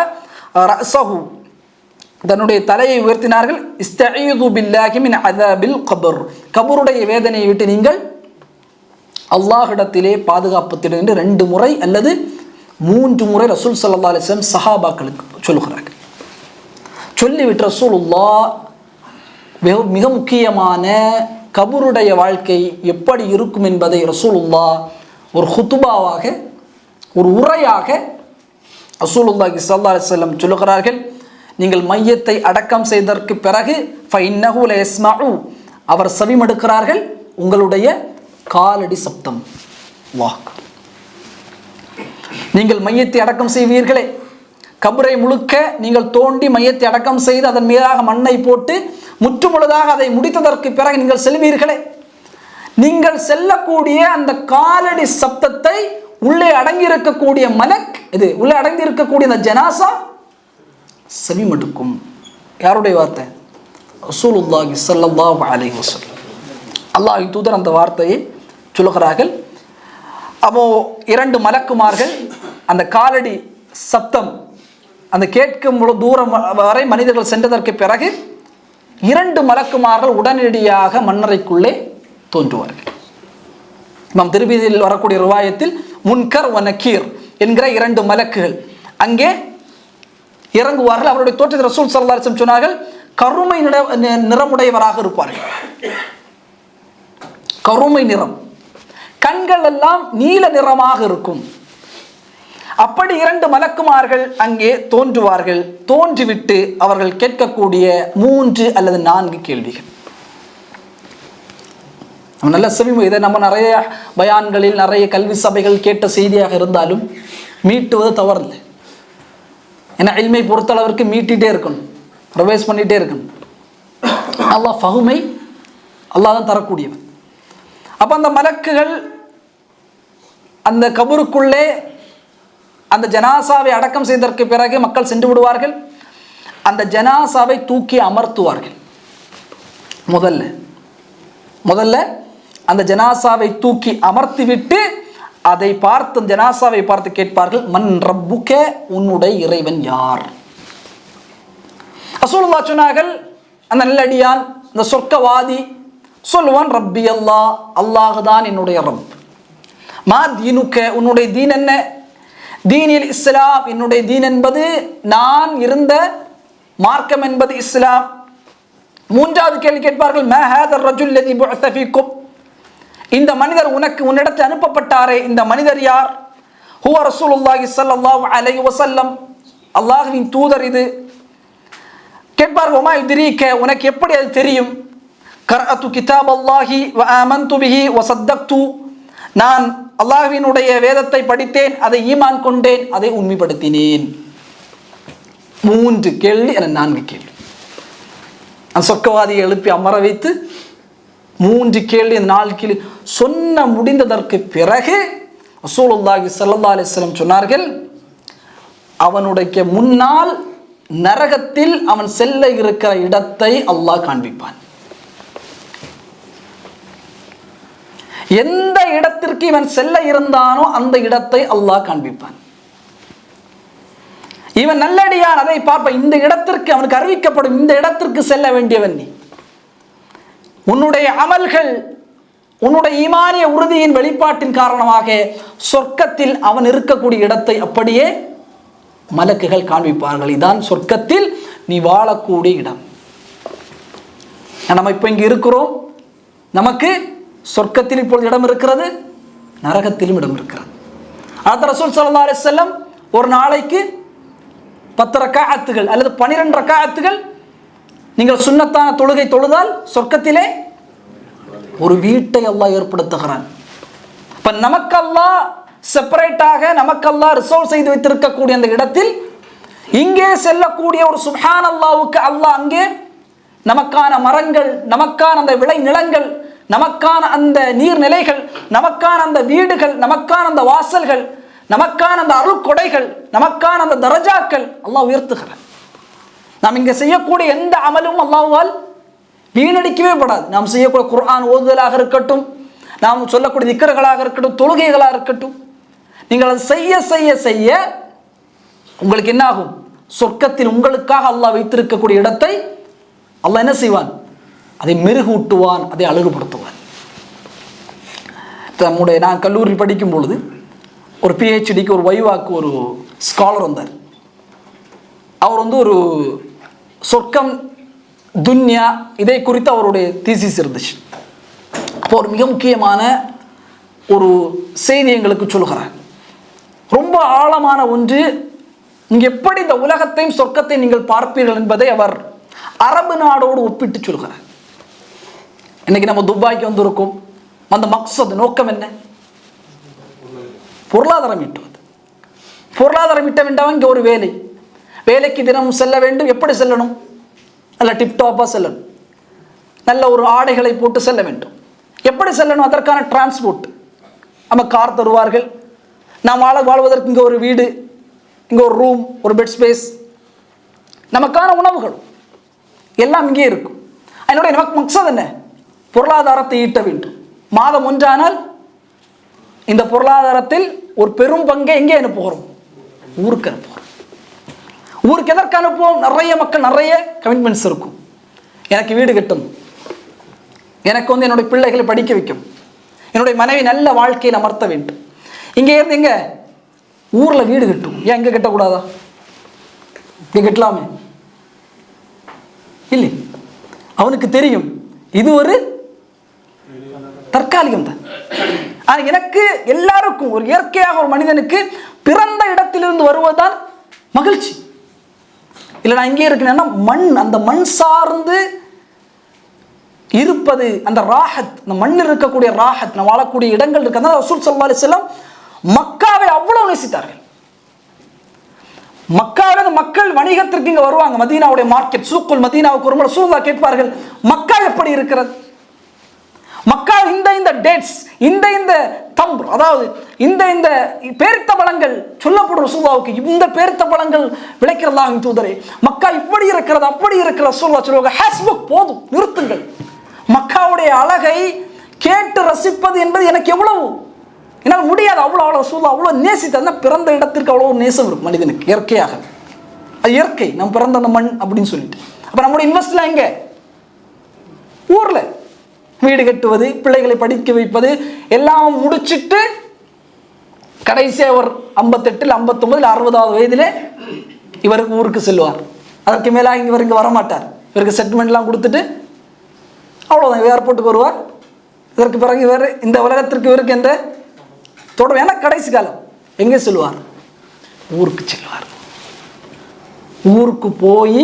ரஅஸஹு, தன்னுடைய தலையை உயர்த்தினார்கள். இஸ்தஈது பில்லாஹி மின் அஸாபில் கபர், கபருடைய வேதனையை விட்டு நீங்கள் அல்லாஹ்விடத்திலே பாதுகாப்பு தேடுங்கள் என்று 2 முறை அல்லது 3 முறை ரசூல் ஸல்லல்லாஹு அலைஹி வஸல்லம் சஹாபாக்களுக்கு சொல்கிறார்கள். சொல்லிவிட்டு ரசூலுல்லாஹ் மிக முக்கியமான கபருடைய வாழ்க்கை எப்படி இருக்கும் என்பதை ரசூலுல்லாஹ் ஒரு ஹுதுபாவாக, ஒரு உரையாக ரசூலுல்லாஹி ஸல்லல்லாஹு அலைஹி வஸல்லம் சொல்லுகிறார்கள். நீங்கள் மையத்தை அடக்கம் செய்ததற்கு பிறகு ஃபைன்னஹு லயஸ்மஉ, அவர் செவிமடுக்கிறார்கள் உங்களுடைய காலடி சப்தம். அல்லாஹ், நீங்கள் மையத்தை அடக்கம் செய்வீர்களே, கபரை முழுக்க நீங்கள் தோண்டி மையத்தை அடக்கம் செய்து அதன் மீதாக மண்ணை போட்டு முற்றுமுழுதாக அதை முடித்ததற்கு பிறகு நீங்கள் செல்வீர்களே, நீங்கள் செல்லக்கூடிய அந்த காலடி சப்தத்தை உள்ளே அடங்கியிருக்கக்கூடிய மலக், இது உள்ளே அடங்கியிருக்கக்கூடிய அந்த ஜனாசா செவிமடுக்கும். யாருடைய வார்த்தை? ரசூலுல்லாஹி ஸல்லல்லாஹு அலைஹி வஸல்லம். அல்லாஹ்வின் தூதர் அந்த வார்த்தையை சொல்லுகிறார்கள். அப்போ 2 மலக்குமார்கள் அந்த காலடி சப்தம் அந்த கேட்கும் தூரம் வரை மனிதர்கள் சென்றதற்கு பிறகு 2 மலக்குமார்கள் உடனடியாக மண்ணறைக்குள்ளே தோன்றுவார்கள். இமாம் திருமீதியில் வரக்கூடிய ரிவாயத்தில் முன்கர் வ நக்கீர் என்கிற 2 மலக்குகள் அங்கே இறங்குவார்கள். அவருடைய தோற்றத்தை ரசூல் ஸல்லல்லாஹு அலைஹி வஸல்லம் சொன்னார்கள், கருமை நிறமுடையவராக இருப்பார்கள். கருமை நிறம், கண்கள் எல்லாம் நீல நிறமாக இருக்கும். அப்படி 2 மலக்குமார்கள் அங்கே தோன்றுவார்கள். தோன்றிவிட்டு அவர்கள் கேட்கக்கூடிய 3 அல்லது 4 கேள்விகள். நல்ல செவிமை. இதை நம்ம நிறைய பயான்களில், நிறைய கல்வி சபைகள் கேட்ட செய்தியாக இருந்தாலும் மீட்டுவது தவறில்லை. ஏன்னா இல்மை பொறுத்தளவிற்கு மீட்டிகிட்டே இருக்கணும், ரிவைஸ் பண்ணிகிட்டே இருக்கணும். அல்லாஹ் ஃபஹுமை அல்லாஹ் தான் தரக்கூடியவன். அப்போ அந்த மலக்குகள் அந்த கபருக்குள்ளே அந்த ஜனாசாவை அடக்கம் செய்ததற்கு பிறகு மக்கள் சென்று விடுவார்கள். அந்த ஜனாசாவை தூக்கி அமர்த்துவார்கள். முதல்ல அந்த ஜனாசாவை தூக்கி அமர்த்திவிட்டு அதை பார்த்து, ஜனாசாவை பார்த்து கேட்பார்கள், மன் ரப்புக, உன்னுடைய இறைவன் யார்? ரசூலுல்லாஹ் சொன்னார்கள், அந்த நல்லடியான், அந்த சொர்க்கவாதி சொல்லுவான், ரப்பி அல்லாஹ், அல்லாஹ் தான் என்னுடைய ரப். மா தீனுக்க, உன்னுடைய தீன் என்ன? தீனில் இஸ்லாம், என்னுடைய தீன் என்பது நான் இருந்த மார்க்கம் என்பது இஸ்லாம். 3வது கேள்வி கேட்பார்கள், மா ஹாதர் ரஜுல் லதி புஅஸ ஃபீக்கும், இந்த மனிதர் உன்னிடத்தில் அனுப்பப்பட்டாரே, இந்த மனிதர் யார்? ஹுவ ரசூலுல்லாஹி ஸல்லல்லாஹு அலைஹி வஸல்லம், அல்லாஹ்வின் தூதர் இது. கேட்பார்கள், உமா யுத்ரீக, உனக்கு எப்படி அது தெரியும்? கர்அத்து கிதாப் அல்லாஹி வ ஆமன்து பிஹி வ ஸத்தக்து, நான் அல்லாஹ்வினுடைய வேதத்தை படித்தேன், அதை ஈமான் கொண்டேன், அதை உண்மைப்படுத்தினேன். 3 கேள்வி அல்ல 4 கேள்வி. அந்த சொர்க்கவாதியை எழுப்பி அமர வைத்து 3 கேள்வி 4 கேள்வி சொன்ன முடிந்ததற்கு பிறகு ரசூலுல்லாஹி ஸல்லல்லாஹு அலைஹி வஸல்லம் சொன்னார்கள், அவனுடைய முன்னால் நரகத்தில் அவன் செல்ல இருக்கிற இடத்தை அல்லாஹ் காண்பிப்பான். எந்த இடத்திற்கு இவன் செல்ல இருந்தானோ அந்த இடத்தை அல்லாஹ் காண்பிப்பான். இவன் நல்லடியான், அதை பார்ப்பான். இந்த இடத்திற்கு அவனுக்கு அறிவிக்கப்படும், இந்த இடத்திற்கு செல்ல வேண்டியவன் நீ. உன்னுடைய அமல்கள், உன்னுடைய ஈமானிய உறுதியின் வெளிப்பாட்டின் காரணமாக சொர்க்கத்தில் அவன் இருக்கக்கூடிய இடத்தை அப்படியே மலக்குகள் காண்பிப்பார்கள். இதான் சொர்க்கத்தில் நீ வாழக்கூடிய இடம். நம்ம இப்ப இங்க இருக்கிறோம், நமக்கு சொர்க்கத்தில் இப்பொழுது இடம் இருக்கிறது, நரகத்திலும் இடம் இருக்கிறது. அடுத்த ரசூல் ஸல்லல்லாஹு அலைஹி வஸல்லம் ஒரு நாளைக்கு 10 ரக்காஅத்துகள் அல்லது 12 ரக்காஅத்துகள் நீங்கள் சுன்னத்தான தொழுகை தொழுதால் சொர்க்கத்திலே ஒரு வீட்டை அல்லாஹ் ஏற்படுத்துகிறான். இப்ப நமக்கு அல்லாஹ் செப்பரேட்டாக, நமக்கு அல்லாஹ் ரிசர்வ் செய்து வைத்திருக்கக்கூடிய அந்த இடத்தில் இங்கே செல்லக்கூடிய ஒரு சுப்ஹானல்லாஹ்வுக்கு அல்லாஹ் அங்கே நமக்கான மரங்கள், நமக்கான அந்த விளை நிலங்கள், நமக்கான அந்த நீர்நிலைகள், நமக்கான அந்த வீடுகள், நமக்கான அந்த வாசல்கள், நமக்கான அந்த அருள்கொடைகள், நமக்கான அந்த தரஜாக்கள் அல்லாஹ் உயர்த்துகிறார். நாம் இங்கே செய்யக்கூடிய எந்த அமலும் அல்லாஹ்வால் வீணடிக்கவே படாது. நாம் செய்யக்கூடிய குர்ஆன் ஓதுதலாக இருக்கட்டும், நாம் சொல்லக்கூடிய திக்ர்களாக இருக்கட்டும், தொழுகைகளாக இருக்கட்டும், நீங்கள் அதை செய்ய செய்ய செய்ய உங்களுக்கு என்ன ஆகும்? சொர்க்கத்தில் உங்களுக்காக அல்லாஹ் வைத்திருக்கக்கூடிய இடத்தை அல்லாஹ் என்ன செய்வான்? அதை மெருகூட்டுவான், அதை அழகுபடுத்துவான். நான் கல்லூரி படிக்கும் பொழுது ஒரு பிஹெச்டிக்கு ஒரு வைவாக்கு ஒரு ஸ்காலர் வந்தார். அவர் ஒரு சொர்க்கம் துன்யா இதை குறித்து அவருடைய தீசிஸ் இருந்துச்சு. அப்போ ஒரு மிக முக்கியமான ஒரு செய்தி எங்களுக்கு சொல்கிறார். ரொம்ப ஆழமான ஒன்று, இங்கே எப்படி இந்த உலகத்தையும் சொர்க்கத்தை நீங்கள் பார்ப்பீர்கள் என்பதை அவர் அரபு நாடோடு ஒப்பிட்டு சொல்கிறார். இன்னைக்கு நம்ம துபாய்க்கு வந்திருக்கோம், அந்த மக்சத் நோக்கம் என்ன? பொருளாதாரம் ஈட்டுவது. பொருளாதாரம் ஈட்ட வேண்டாம். இங்கே ஒரு வேலைக்கு தினமும் செல்ல வேண்டும். எப்படி செல்லணும்? நல்ல டிப்டாப்பாக செல்லணும், நல்ல ஒரு ஆடைகளை போட்டு செல்ல வேண்டும். எப்படி செல்லணும்? அதற்கான டிரான்ஸ்போர்ட், நம்ம கார் தருவார்கள். நாம் வாழ்வதற்கு இங்கே ஒரு வீடு, இங்கே ஒரு ரூம், ஒரு பெட் ஸ்பேஸ், நமக்கான உணவுகள் எல்லாம் இங்கே இருக்கும். அதனுடைய நமக்கு மக்சத் என்ன? பொருளாதாரத்தை ஈட்ட வேண்டும். மாதம் ஒன்றானால் இந்த பொருளாதாரத்தில் ஒரு பெரும் பங்கை எங்கே அனுப்புகிறோம்? ஊருக்கு அனுப்புகிறோம். ஊருக்கு எதற்கு அனுப்புவோம்? நிறைய மக்கள், நிறைய கமிட்மெண்ட்ஸ் இருக்கும். எனக்கு வீடு கட்டணும், எனக்கு என்னுடைய பிள்ளைகளை படிக்க வைக்கும், என்னுடைய மனைவி நல்ல வாழ்க்கையை அமர்த்த வேண்டும். இங்கே இருந்து எங்க ஊரில் வீடு கட்டும். ஏன் இங்கே கட்டக்கூடாதா? இங்கே கட்டலாமே. இல்லை, அவனுக்கு தெரியும் இது ஒரு தற்காலிகம் தான். ஆனால் எனக்கு எல்லாருக்கும் ஒரு இயற்கையாக ஒரு மனிதனுக்கு பிறந்த இடத்திலிருந்து வருவதுதான் மகிழ்ச்சி. இல்லை நான் இங்கே இருக்கிறேன்னா மண், அந்த மண் சார்ந்து இருப்பது, அந்த ராஹத், அந்த மண்ணில் இருக்கக்கூடிய ராஹத், நான் வாழக்கூடிய இடங்கள் இருக்கிறது. ரசூல் ஸல்லல்லாஹு அலைஹி வஸல்லம் மக்காவை அவ்வளவு நேசித்தார்கள். மக்காவிலிருந்து மக்கள் வணிகத்திற்கு இங்கே வருவாங்க. மதீனாவுடைய மார்க்கெட், சூக்குல் மதீனாவுக்கு ஒரு முறை ரசூலுல்லாஹ் கேட்பார்கள், மக்கா எப்படி இருக்கிறது? மக்கா இந்த டேட்ஸ், இந்த தம்ர், அதாவது இந்த பேரித்த பழங்கள் சொல்லப்படும் ரசூலுல்லாஹ்வுக்கு, இந்த பேரித்த பழங்கள் விளைக்கிறதாகும் தூதரே, மக்கா இப்படி இருக்கிறது அப்படி இருக்கிற ரசூலுல்லாஹ் சொல்லுவாங்க, ஹஸ்புக், போதும், நிறுத்துங்கள். மக்காவுடைய அழகை கேட்டு ரசிப்பது என்பது எனக்கு எவ்வளவு என்னால் முடியாது. அவ்வளோ ரசூலுல்லாஹ் அவ்வளோ நேசித்த பிறந்த இடத்திற்கு அவ்வளோ நேசம் இருக்கும் மனிதனுக்கு இயற்கையாக. அது இயற்கை, நம்ம பிறந்த அந்த மண் அப்படின்னு சொல்லிட்டு. அப்போ நம்மளுடைய இன்வெஸ்ட்லாம் எங்கே? ஊரில் வீடு கட்டுவது, பிள்ளைகளை படிக்க வைப்பது எல்லாம் முடிச்சுட்டு கடைசியாக ஒரு 58, 59, 60வது வயதிலே இவருக்கு ஊருக்கு செல்வார். அதற்கு மேலே இங்கே வரமாட்டார். இவருக்கு செட்டில்மெண்ட்லாம் கொடுத்துட்டு அவ்வளோதான், ஏர்போர்ட்டுக்கு வருவார். இதற்கு பிறகு இவர் இந்த உலகத்திற்கு இவருக்கு எந்த தொடர்பு? ஏன்னா கடைசி காலம் எங்கே செல்வார்? ஊருக்கு செல்வார். ஊருக்கு போய்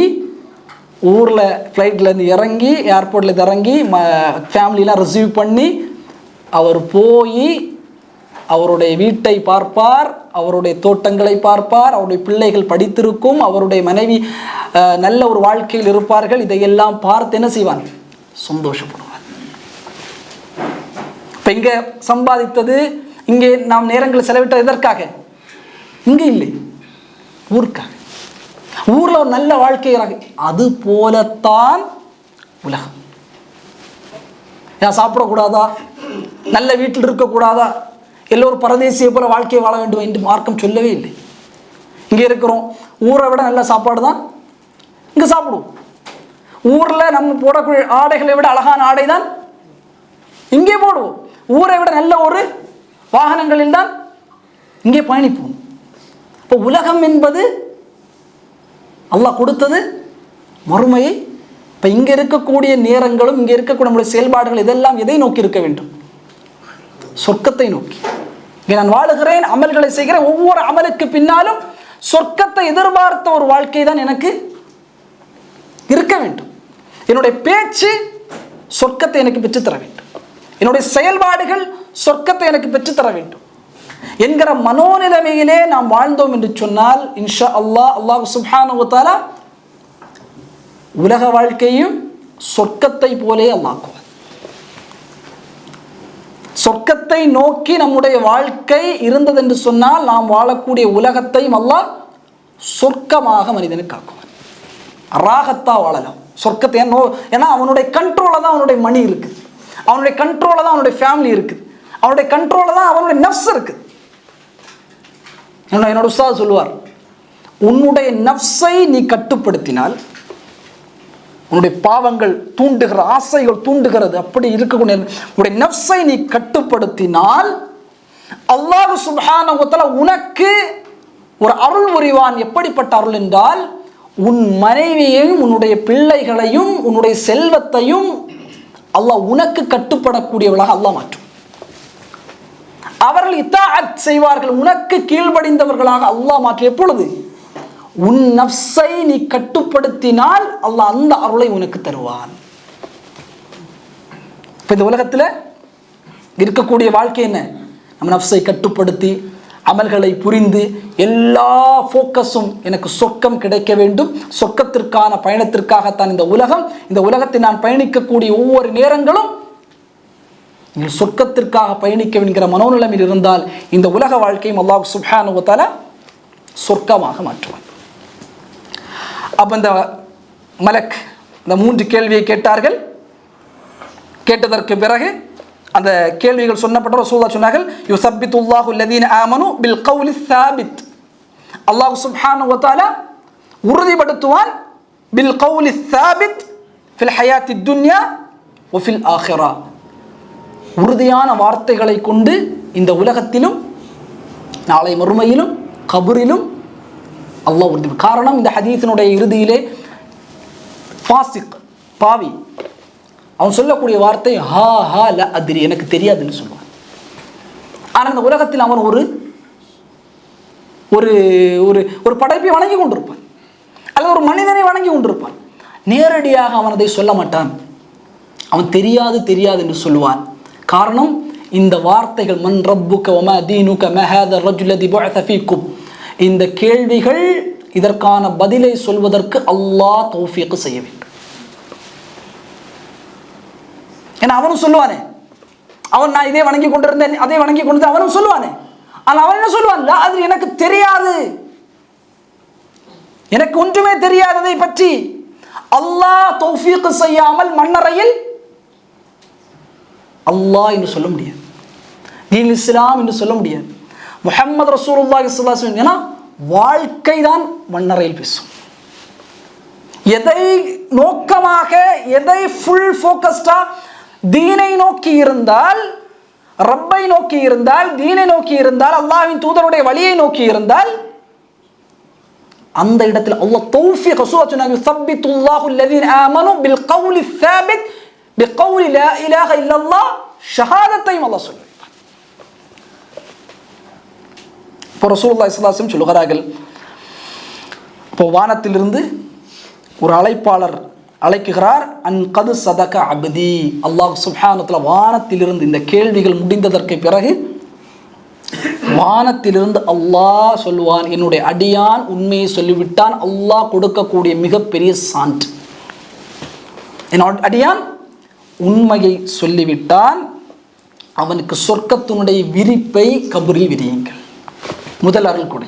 ஊரில் ஃப்ளைட்லேருந்து இறங்கி, ஏர்போர்ட்டில் இறங்கி, ஃபேமிலியெலாம் ரிசீவ் பண்ணி அவர் போய் அவருடைய வீட்டை பார்ப்பார், அவருடைய தோட்டங்களை பார்ப்பார், அவருடைய பிள்ளைகள் படித்திருக்கும், அவருடைய மனைவி நல்ல ஒரு வாழ்க்கையில் இருப்பார்கள். இதையெல்லாம் பார்த்து என்ன செய்வான்? சந்தோஷப்படுவார். இப்போ இங்கே சம்பாதித்தது, இங்கே நாம் நேரங்களை செலவிட்டது எதற்காக? இங்கே இல்லை, ஊருக்காக. ஊரில் ஒரு நல்ல வாழ்க்கையாக. அது போலத்தான் உலகம். ஏன் சாப்பிடக்கூடாதா? நல்ல வீட்டில் இருக்கக்கூடாதா? எல்லோரும் பரதேசியை போல வாழ்க்கையை வாழ வேண்டும் என்று மார்க்கம் சொல்லவே இல்லை. இங்கே இருக்கிறோம், ஊரை விட நல்ல சாப்பாடு தான் இங்கே சாப்பிடுவோம். ஊரில் நம்ம போடக்கூடிய ஆடைகளை விட அழகான ஆடை தான் இங்கே போடுவோம். ஊரை விட நல்ல ஒரு வாகனங்களில் தான் இங்கே பயணிப்போம். இப்போ உலகம் என்பது அல்லாஹ் கொடுத்தது மறுமையை. இப்போ இங்கே இருக்கக்கூடிய நேரங்களும் இங்கே இருக்கக்கூடிய நம்முடைய செயல்பாடுகள் இதெல்லாம் எதை நோக்கி இருக்க வேண்டும்? சொர்க்கத்தை நோக்கி. இங்கே நான் வாழுகிறேன், அமல்களை செய்கிறேன், ஒவ்வொரு அமலுக்கு பின்னாலும் சொர்க்கத்தை எதிர்பார்த்த ஒரு வாழ்க்கை தான் எனக்கு இருக்க வேண்டும். என்னுடைய பேச்சு சொர்க்கத்தை எனக்கு பெற்றுத்தர வேண்டும். என்னுடைய செயல்பாடுகள் சொர்க்கத்தை எனக்கு பெற்றுத்தர வேண்டும். என்கிற மனோநிலைமையிலே நாம் வாழ்ந்தோம் என்று சொன்னால் இன்ஷா அல்லாஹ் அல்லாஹ் சுப்ஹானஹு வ தஆலா உலக வாழ்க்கையும் சொர்க்கத்தை போலே அல்லாஹ்வான். சொர்க்கத்தை நோக்கி நம்முடைய வாழ்க்கை இருந்தது என்று சொன்னால் நாம் வாழக்கூடிய உலகத்தையும் அல்லாஹ் சொர்க்கமாக மனிதனுக்கு ஆக்குவான். ராகத்தா வாழலாம் சொர்க்கத்தை. ஏன்னா அவனுடைய கண்ட்ரோல தான் அவனுடைய மணி இருக்குது, அவனுடைய கண்ட்ரோல தான் அவனுடைய ஃபேமிலி இருக்குது, அவனுடைய கண்ட்ரோல தான் அவனுடைய நஃப்ஸ் இருக்குது. என்னோட உஸ்தாத் சொல்லுவார், உன்னுடைய நஃப்ஸை நீ கட்டுப்படுத்தினால், உன்னுடைய பாவங்கள் தூண்டுகிற ஆசைகள் தூண்டுகிறது அப்படி இருக்கக்கூடிய உன்னுடைய நஃப்ஸை நீ கட்டுப்படுத்தினால் அல்லாஹ் சுப்ஹானஹு வ தஆலா உனக்கு ஒரு அருள் புரிவான். எப்படிப்பட்ட அருள் என்றால், உன் மனைவியையும் உன்னுடைய பிள்ளைகளையும் உன்னுடைய செல்வத்தையும் அல்லாஹ் உனக்கு கட்டுப்படக்கூடியவளாக அல்லாஹ் மாற்றும். அவர்கள் இத்தாஅத் செய்வார்கள், உனக்கு கீழ்ப்படிந்தவர்களாக அல்லாஹ் மாற்றும். எப்பொழுது? உன் நஃப்ஸை நீ கட்டுப்படுத்தினால் அல்லாஹ் அந்த அருளை உனக்கு தருவான். இப்போ இந்த உலகத்தில் இருக்கக்கூடிய வாழ்க்கை என்ன? நம்ம நஃப்ஸை கட்டுப்படுத்தி அமல்களை புரிந்து எல்லா ஃபோக்கஸும் எனக்கு சொர்க்கம் கிடைக்க வேண்டும், சொர்க்கத்திற்கான பயணத்திற்காகத்தான் இந்த உலகம், இந்த உலகத்தை நான் பயணிக்கக்கூடிய ஒவ்வொரு நேரங்களும் நீங்கள் சொர்க்கத்திற்காக பயணிக்க என்கிற மனோநிலையில் இருந்தால் இந்த உலக வாழ்க்கையும் அல்லாஹ் சுப்ஹானஹு வ தஆலா சொர்க்கமாக மாற்றுவான். அப்போ இந்த மலக் இந்த 3 கேள்வியை கேட்டார்கள். கேட்டதற்கு பிறகு அந்த கேள்விகள் சொன்னப்பட்ட ரசூலுல்லாஹ் சொன்னார்கள், யுஸப்பித்துல்லாஹு அல்லதீன ஆமனு பில் கௌலி ஸாபித். அல்லாஹ் சுப்ஹானஹு வ தஆலா உறுதிப்படுத்துவான் பில் கௌலி ஸாபித் ஃபில் ஹயாத்தி துன்யா வ ஃபில் ஆখিরা. உறுதியான வார்த்தைகளை கொண்டு இந்த உலகத்திலும் நாளை மறுமையிலும் கபரிலும் அல்லாஹ் உறுதி. காரணம், இந்த ஹதீஸினுடைய இறுதியிலே ஃபாசிக் பாவி அவன் சொல்லக்கூடிய வார்த்தை ஹா ஹா ல அத்ரி, எனக்கு தெரியாதுன்னு சொல்லுவான். ஆனால் இந்த உலகத்தில் அவன் ஒரு ஒரு ஒரு படைப்பை வணங்கி கொண்டிருப்பான், அல்லது ஒரு மனிதனை வணங்கி கொண்டிருப்பான். நேரடியாக அவன் அதை சொல்ல மாட்டான், அவன் தெரியாது தெரியாது என்று சொல்லுவான். காரணம், இந்த வார்த்தைகள் மன் ரப்புக வமா தீனுக மா ஹாதா ரஜுல் லதி புஅஸ ஃபீக்கும், இந்த கேள்விகள் இதற்கான பதிலை சொல்வதற்கு அல்லாஹ் தௌஃபீக் செய்ய வேண்டும். ஏன்னா அவனும் சொல்லுவானே, அவன் நான் இதே வணங்கி கொண்டிருந்தேன் அதே வணங்கி கொண்டு அவனும் சொல்லுவானே. ஆனால் அவன் என்ன சொல்லுவான்? அது எனக்கு தெரியாது, எனக்கு ஒன்றுமே தெரியாததை பற்றி அல்லாஹ் தௌஃபீக் செய்யாமல் மண்ணறையில் அல்லாஹ் என்று சொல்ல முடியாது, தீன் இஸ்லாம் என்று சொல்ல முடியாது, முஹம்மது ரசூலுல்லாஹி ஸல்லல்லாஹு அலைஹி வஸல்லம். ஏன்னா வாழ்க்கை தான் மண்ணறையில் பேசும். எதை நோக்கமாக, எதை ஃபுல் ஃபோக்கஸ்டா தீனை நோக்கி இருந்தால், ரப்பை நோக்கி இருந்தால், தீனை நோக்கி இருந்தால், அல்லாஹ்வின் தூதருடைய வழியை நோக்கி இருந்தால், அந்த இடத்தில் அல்லாஹ் தௌஃபீக் சொன்னாங்க, யுஸப்பித்துல்லாஹு அல்லதீன ஆமனு பில் கௌலி ஸாபித் பிகௌலி லா இலாஹ இல்லல்லாஹ், ஷஹாதத்தையும் அல்லாஹ் சொல்லுவார். இப்போ ரசூலுல்லாஹி ஸல்லல்லாஹு அலைஹி வஸல்லம் சொல்லுகிறார்கள், இப்போ வானத்திலிருந்து ஒரு அழைப்பாளர் அழைக்குகிறார், அன் கது சதக அப்தி. அல்லாஹ் சுப்ஹானஹு வ தஆலா வானத்திலிருந்து இந்த கேள்விகள் முடிந்ததற்கு பிறகு வானத்திலிருந்து அல்லாஹ் சொல்லுவான், என்னுடைய அடியான் உண்மையை சொல்லிவிட்டான். அல்லாஹ் கொடுக்கக்கூடிய மிகப்பெரிய சான்று, என்னோட அடியான் உண்மையை சொல்லிவிட்டான், அவனுக்கு சொர்க்கத்தினுடைய விரிப்பை கபரில் விரியுங்கள். முதல் அருள் கொடை,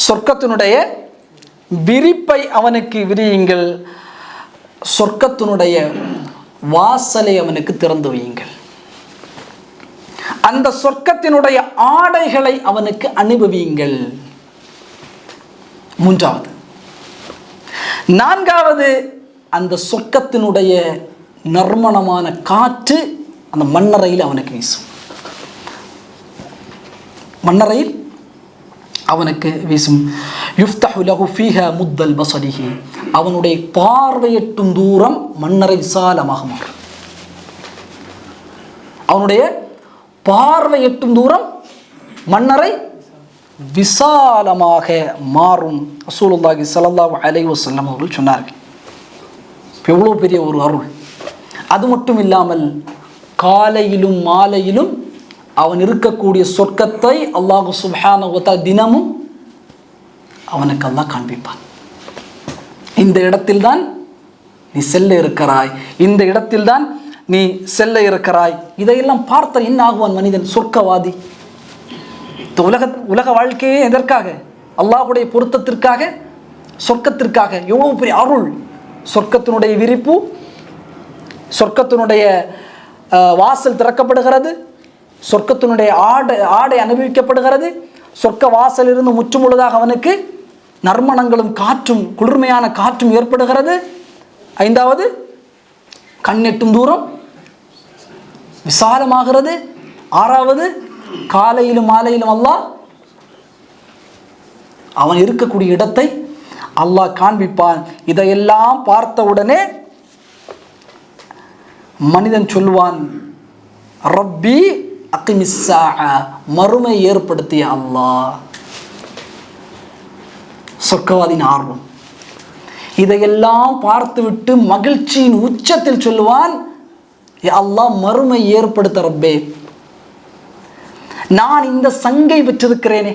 சொர்க்கத்தினுடைய விரிப்பை அவனுக்கு விரியுங்கள், சொர்க்கத்தினுடைய வாசலை அவனுக்கு திறந்து வையுங்கள், அந்த சொர்க்கத்தினுடைய ஆடைகளை அவனுக்கு அனுபவியுங்கள். மூன்றாவது. நான்காவது, அந்த சொர்க்கத்தினுடைய நறுமணமான காற்று அந்த மண்ணறையில் அவனுக்கு வீசும், மண்ணறையில் அவனுக்கு வீசும். யுஃப்தஹு லஹு ஃபீஹா முத்தல் பஸரிஹி, அவனுடைய பார்வையெட்டும் தூரம் மண்ணறை விசாலமாக மாறும். அவனுடைய பார்வையெட்டும் தூரம் மண்ணறை விசாலமாக மாறும். ரசூலுல்லாஹி ஸல்லல்லாஹு அலைஹி வஸல்லம் அவர்கள் சொன்னார்கள். எவ்வளோ பெரிய ஒரு அருள்! அது மட்டும் இல்லாமல் காலையிலும் மாலையிலும் அவன் இருக்கக்கூடிய சொர்க்கத்தை அல்லாஹ் சுப்ஹானஹு வ தஆலா தினமும் அவனுக்கு அல்லாஹ் காண்பிப்பான். இந்த இடத்தில்தான் நீ செல்ல இருக்கிறாய், இந்த இடத்தில்தான் நீ செல்ல இருக்கிறாய். இதையெல்லாம் பார்த்த என்ன ஆகுவான் மனிதன்? சொர்க்கவாதி. உலக வாழ்க்கையே எதற்காக? அல்லாஹ்வுடைய பொருத்தத்திற்காக, சொர்க்கத்திற்காக. எவ்வளவு பெரிய அருள்! சொர்க்கத்தினுடைய விரிப்பு, சொர்க்கத்தினுடைய வாசல் திறக்கப்படுகிறது, சொர்க்கத்தினுடைய ஆடை அனுபவிக்கப்படுகிறது, சொர்க்க வாசலிருந்து முற்றுமுழுதாக அவனுக்கு நறுமணங்களும் காற்றும், குளிர்மையான காற்றும் ஏற்படுகிறது. 5வது, கண்ணெட்டும் தூரம் விசாலமாகிறது. 6வது, காலையிலும் மாலையிலும் அல்லாஹ் அவன் இருக்கக்கூடிய இடத்தை அல்லாஹ் காண்பிப்பான். இதையெல்லாம் பார்த்தவுடனே மனிதன் சொல்வான், ரப்பி அகிமிஸ்ஸாஅ, மறுமை ஏற்படுத்திய அல்லாஹ். சொர்க்கவாதின் ஆர்வம். இதையெல்லாம் பார்த்துவிட்டு மகிழ்ச்சியின் உச்சத்தில் சொல்லுவான், அல்லாஹ் மறுமை ஏற்படுத்த ரப்பே, நான் இந்த சங்கை பெற்றிருக்கிறேனே,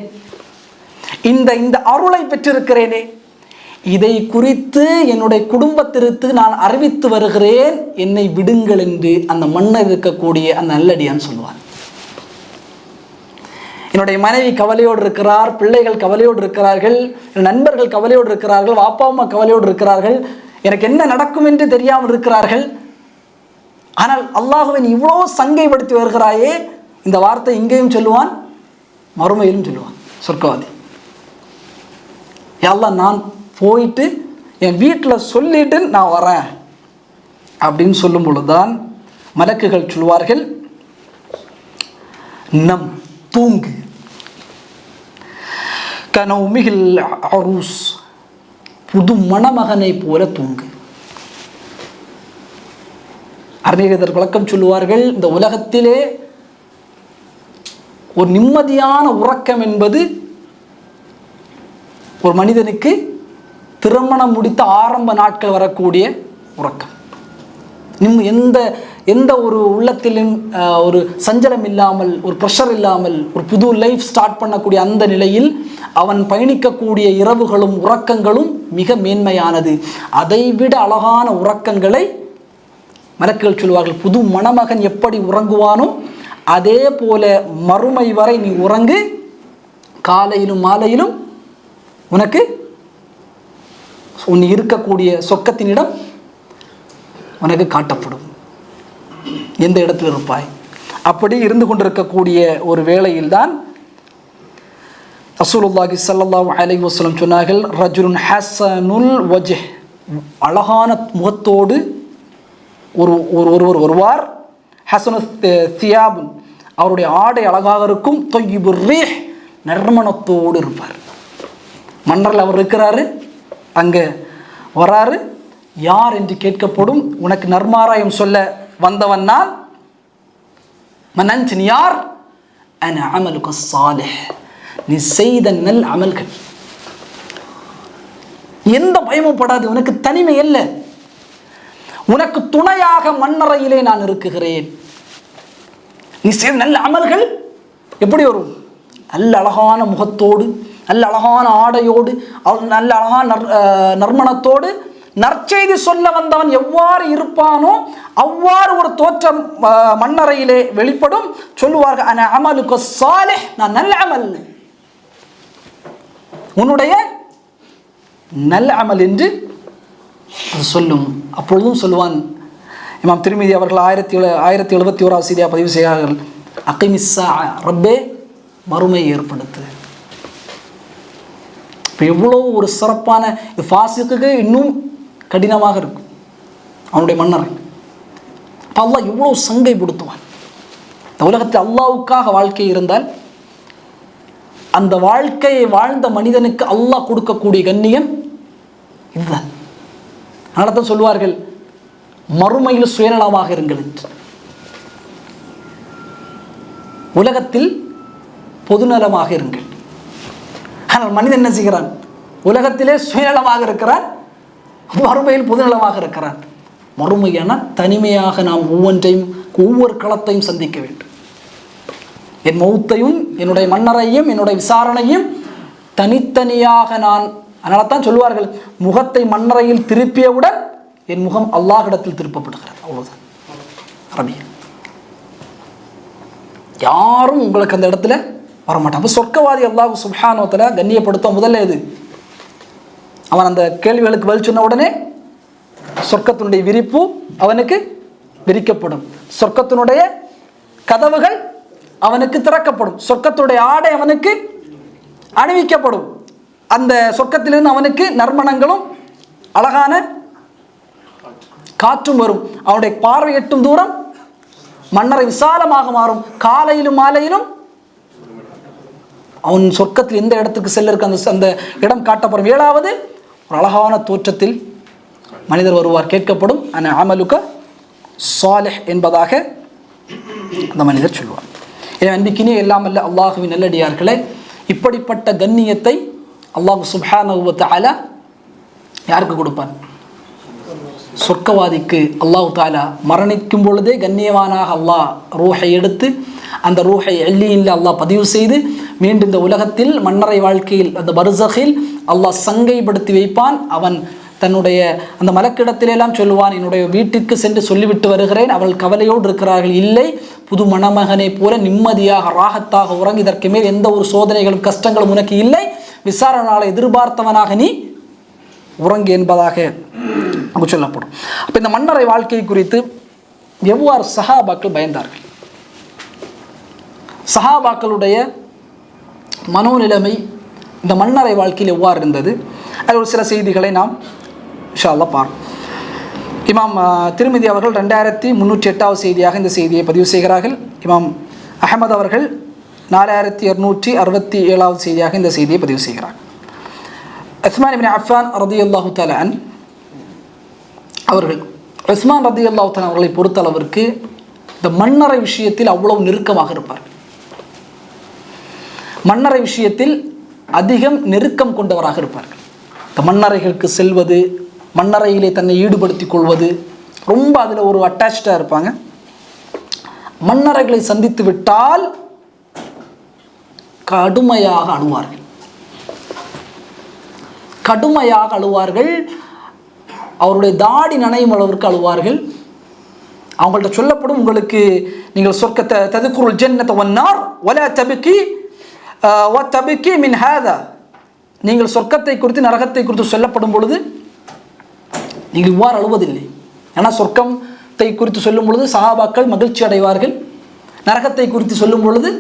இந்த அருளை பெற்றிருக்கிறேனே, இதை குறித்து என்னுடைய குடும்பத்திற்கு நான் அறிவித்து வருகிறேன், என்னை விடுங்கள் என்று அந்த மன்னர் இருக்கக்கூடிய அந்த நல்லடியான் சொல்லுவான். என்னுடைய மனைவி கவலையோடு இருக்கிறார், பிள்ளைகள் கவலையோடு இருக்கிறார்கள், நண்பர்கள் கவலையோடு இருக்கிறார்கள், அப்பா அம்மா கவலையோடு இருக்கிறார்கள், எனக்கு என்ன நடக்கும் என்று தெரியாமல் இருக்கிறார்கள். ஆனால் அல்லாஹ்வை நீ இவ்வளோ சங்கைப்படுத்தி வருகிறாயே, இந்த வார்த்தை இங்கேயும் சொல்லுவான், மறுமையிலும் சொல்லுவான் சொர்க்கவாதி. யா அல்லாஹ், நான் போயிட்டு என் வீட்டில் சொல்லிட்டு நான் வரேன் அப்படின்னு சொல்லும் பொழுதுதான் மலக்குகள் சொல்வார்கள், நம் தூங்கு, கனௌமிஹில் அரூஸ், புது மணமகனை போல தூங்கு. அறிஞர்கள் விளக்கம் சொல்லுவார்கள், இந்த உலகத்திலே ஒரு நிம்மதியான உறக்கம் என்பது ஒரு மனிதனுக்கு திருமணம் முடித்த ஆரம்ப நாட்கள் வரக்கூடிய உறக்கம். எந்த ஒரு உள்ளத்திலும் ஒரு சஞ்சலம் இல்லாமல், ஒரு ப்ரெஷர் இல்லாமல், ஒரு புது லைஃப் ஸ்டார்ட் பண்ணக்கூடிய அந்த நிலையில் அவன் பயணிக்கக்கூடிய இரவுகளும் உறக்கங்களும் மிக மேன்மையானது. அதைவிட அழகான உறக்கங்களை மலக்குகள் சொல்வார்கள், புது மணமகன் எப்படி உறங்குவானோ அதே போல மறுமை வரை நீ உறங்கு, காலையிலும் மாலையிலும் உனக்கு உன் இருக்கக்கூடிய சொர்க்கத்தினிடம் உனக்கு காட்டப்படும், எந்த இடத்தில் இருப்பாய். அப்படி இருந்து கொண்டிருக்கக்கூடிய ஒரு வேளையில்தான் ரசூலுல்லாஹி ஸல்லல்லாஹு அலைஹி வஸல்லம் சொன்னார்கள், ரஜுலுன் ஹஸனுல் வஜ், அழகான முகத்தோடு ஒருவர் வருவார், ஹஸனு தியாபுன், அவருடைய ஆடை அழகாக இருக்கும், தொய்யிபுர் ரீஹ், நறுமணத்தோடு இருப்பார். மன்னரில் அவர் இருக்கிறாரு, அங்கே வராரு, யார் என்று கேட்கப்படும். உனக்கு நர்மாராயம் சொல்ல வந்தவன் நான். மன்னன் யார்? அன அமலுக ஸாலிஹ், நீ செய்த நல் அமல்கள். எந்த பயமும் படாது, உனக்கு தனிமை அல்ல, உனக்கு துணையாக மன்னரையிலே நான் இருக்குகிறேன். நீ செய்த நல்ல அமல்கள் எப்படி வரும்? நல்ல அழகான முகத்தோடு, நல்ல அழகான ஆடையோடு, நல்ல அழகான நறுமணத்தோடு நற்செய்தி சொல்ல வந்தவன் எவ்வாறு இருப்பானோ அவ்வாறு ஒரு தோற்றம் மன்னரையிலே வெளிப்படும். சொல்லுவார்கள், அன அமலுக ஸாலிஹ், நான் நல்ல அமல், உன்னுடைய நல்ல அமல் என்று அது சொல்லும். அப்பொழுதும் சொல்லுவான், இமாம் திருமிதி அவர்கள் 1071 செய்தியாக பதிவு செய்கிறார்கள், அகிமிஸ்ஸா, ரப்பே மறுமை ஏற்படுத்து. இப்போ எவ்வளோ ஒரு சிறப்பான ஃபாசிக்கு இன்னும் கடினமாக இருக்கும் அவனுடைய மன்னரை. இப்போ அல்லாஹ் எவ்வளோ சங்கைப்படுத்துவான். இந்த உலகத்தில் அல்லாஹ்வுக்காக வாழ்க்கை இருந்தால் அந்த வாழ்க்கையை வாழ்ந்த மனிதனுக்கு அல்லாஹ் கொடுக்கக்கூடிய கண்ணியம் இதுதான். அதனால தான் சொல்வார்கள், மறுமையில் சுயநலமாக இருங்கள் என்று. உலகத்தில் பொதுநலமாக இருங்கள். ஆனால் மனிதன் என்ன செய்கிறான்? உலகத்திலே சுயநலமாக இருக்கிறான், மறுமையில் பொதுநலமாக இருக்கிறான். மறுமையான தனிமையாக நாம் ஒவ்வொன்றையும், ஒவ்வொரு களத்தையும் சந்திக்க வேண்டும். என் மௌத்தையும் என்னுடைய மன்னரையும் என்னுடைய விசாரணையும் தனித்தனியாக நான். அதனால தான் சொல்லுவார்கள், முகத்தை மன்னரையில் திருப்பியவுடன் என் முகம் அல்லாஹ்விடத்தில் திருப்பப்படுகிறது. அவ்வளவுதான் அரபிய. யாரும் உங்களுக்கு அந்த இடத்துல வரமாட்டான். அப்போ சொர்க்கவாதி அல்லாஹ் சுப்ஹானஹு வ தஆலா கண்ணியப்படுத்த முதல்ல எது? அவன் அந்த கேள்விகளுக்கு பதில் சொன்ன உடனே சொர்க்கத்தினுடைய விரிப்பு அவனுக்கு விரிக்கப்படும், சொர்க்கத்தினுடைய கதவுகள் அவனுக்கு திறக்கப்படும், சொர்க்கத்துடைய ஆடை அவனுக்கு அணிவிக்கப்படும், அந்த சொர்க்கத்திலிருந்து அவனுக்கு நறுமணங்களும் அழகான காற்றும் வரும், அவனுடைய பார்வை எட்டும் தூரம் மன்னரை விசாலமாக மாறும், காலையிலும் மாலையிலும் அவன் சொர்க்கத்தில் எந்த இடத்துக்கு செல்ல இருக்கு அந்த இடம் காட்டப்படும். 7வது ஒரு அழகான தோற்றத்தில் மனிதர் வருவார், கேட்கப்படும் அன அமலுக சாலிஹ் என்பதாக அந்த மனிதர் சொல்வார். எனவே அன்பிக்கினே எல்லாம் அல்ல அல்லாஹுவின் நல்லடியார்களே, இப்படிப்பட்ட கண்ணியத்தை அல்லாஹ் சுப்ஹானஹு வ தஆலா யாருக்கு கொடுப்பான்? சொர்க்கவாதிக்கு. அல்லாஹ் தஆலா மரணிக்கும் பொழுதே கண்ணியவானாக அல்லாஹ் ரூஹை எடுத்து அந்த ரூஹை எல்லியில் அல்லாஹ் பதிவு செய்து மீண்டும் இந்த உலகத்தில் மன்னரை வாழ்க்கையில் அந்த பர்ஸகில் அல்லாஹ் சங்கைப்படுத்தி வைப்பான். அவன் தன்னுடைய அந்த மலக்கிடத்திலெல்லாம் சொல்லுவான், என்னுடைய வீட்டிற்கு சென்று சொல்லிவிட்டு வருகிறேன், அவள் கவலையோடு இருக்கிறார்கள், இல்லை புது மணமகனை போல நிம்மதியாக ராகத்தாக உறங்கி, இதற்கு மேல் எந்த ஒரு சோதனைகளும் கஷ்டங்களும் உனக்கு இல்லை, விசாரணையாளை எதிர்பார்த்தவனாக நீ உறங்கு என்பதாக அங்கு சொல்லப்படும். அப்போ இந்த மன்னரை வாழ்க்கை குறித்து எவ்வாறு சஹாபாக்கள் பயந்தார்கள், சஹாபாக்களுடைய மனோநிலைமை இந்த மன்னரை வாழ்க்கையில் எவ்வாறு இருந்தது, அதில் ஒரு சில செய்திகளை நாம் இன்ஷா அல்லாஹ் பார்ப்போம். இமாம் திருமிதி அவர்கள் 2308வது செய்தியாக இந்த செய்தியை பதிவு செய்கிறார்கள். இமாம் அஹமது அவர்கள் 4267வது செய்தியாக இந்த செய்தியை பதிவு செய்கிறார். உஸ்மான் இப்னு அஃபான் ரலியல்லாஹு தஆலா அன் அவர்கள், உஸ்மான் ரலியல்லாஹு தஆலா அவர்களை பொறுத்தளவிற்கு இந்த மன்னரை விஷயத்தில் அவ்வளவு நெருக்கமாக இருப்பார். மன்னரை விஷயத்தில் அதிகம் நெருக்கம் கொண்டவராக இருப்பார்கள். இந்த மன்னரைகளுக்கு செல்வது, மன்னரையிலே தன்னை ஈடுபடுத்திக் கொள்வது, ரொம்ப அதில் ஒரு அட்டாச்சாக இருப்பாங்க. மன்னரைகளை சந்தித்து விட்டால் கடுமையாக அழுவார்கள், கடுமையாக அழுவார்கள். அவருடைய தாடி நனையும் அளவிற்கு அழுவார்கள். அவங்கள்ட்ட சொல்லப்படும், உங்களுக்கு நீங்கள் சொர்க்கத்தை ததுக்குருல் ஜன்னத வன்னார் வலா தபகி வதபகி மின் ஹாதா, நீங்கள் சொர்க்கத்தை குறித்து நரகத்தை குறித்து சொல்லப்படும் பொழுது நீங்கள் இவ்வாறு அழுவதில்லை. ஏன்னா சொர்க்கத்தை குறித்து சொல்லும் பொழுது சஹாபாக்கள் மகிழ்ச்சி அடைவார்கள், நரகத்தை குறித்து சொல்லும் பொழுது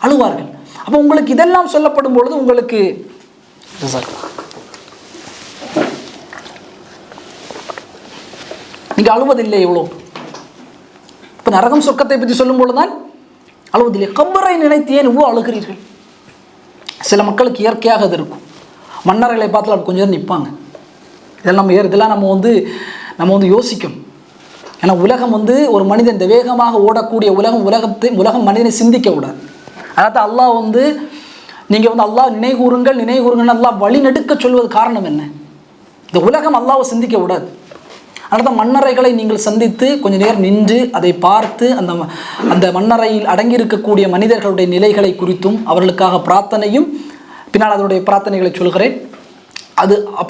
அழுவார்கள். அப்போ உங்களுக்கு இதெல்லாம் சொல்லப்படும் பொழுது உங்களுக்கு நீங்கள் அழுவதில்லை எவ்வளோ. இப்போ நரகம் சொர்க்கத்தை பற்றி சொல்லும் பொழுதுதான் அழுவதில்லை. கபரை நினைத்து ஏன் இவ்வளோ அழுகிறீர்கள்? சில மக்களுக்கு இயற்கையாக அது இருக்கும். மன்னர்களை பார்த்தால் கொஞ்சம் நேரம் நிற்பாங்க. இதெல்லாம் நம்ம வந்து யோசிக்கணும். ஏன்னா உலகம் ஒரு மனிதன் இந்த வேகமாக ஓடக்கூடிய உலகம் மனிதனை சிந்திக்க விடாது. அதாவது அல்லாஹ் நீங்கள் அல்லாஹ் நினைகூறுங்கள் அல்லாஹ் வழி நெடுக்க சொல்வது காரணம் என்ன? இந்த உலகம் அல்லாஹ்வை சிந்திக்க விடாது. அதனால் மன்னரைகளை நீங்கள் சந்தித்து கொஞ்சம் நேரம் நின்று அதை பார்த்து அந்த மன்னரையில் அடங்கியிருக்கக்கூடிய மனிதர்களுடைய நிலைகளை குறித்தும் அவர்களுக்காக பிரார்த்தனையும், பின்னால் அதனுடைய பிரார்த்தனைகளை சொல்கிறேன்,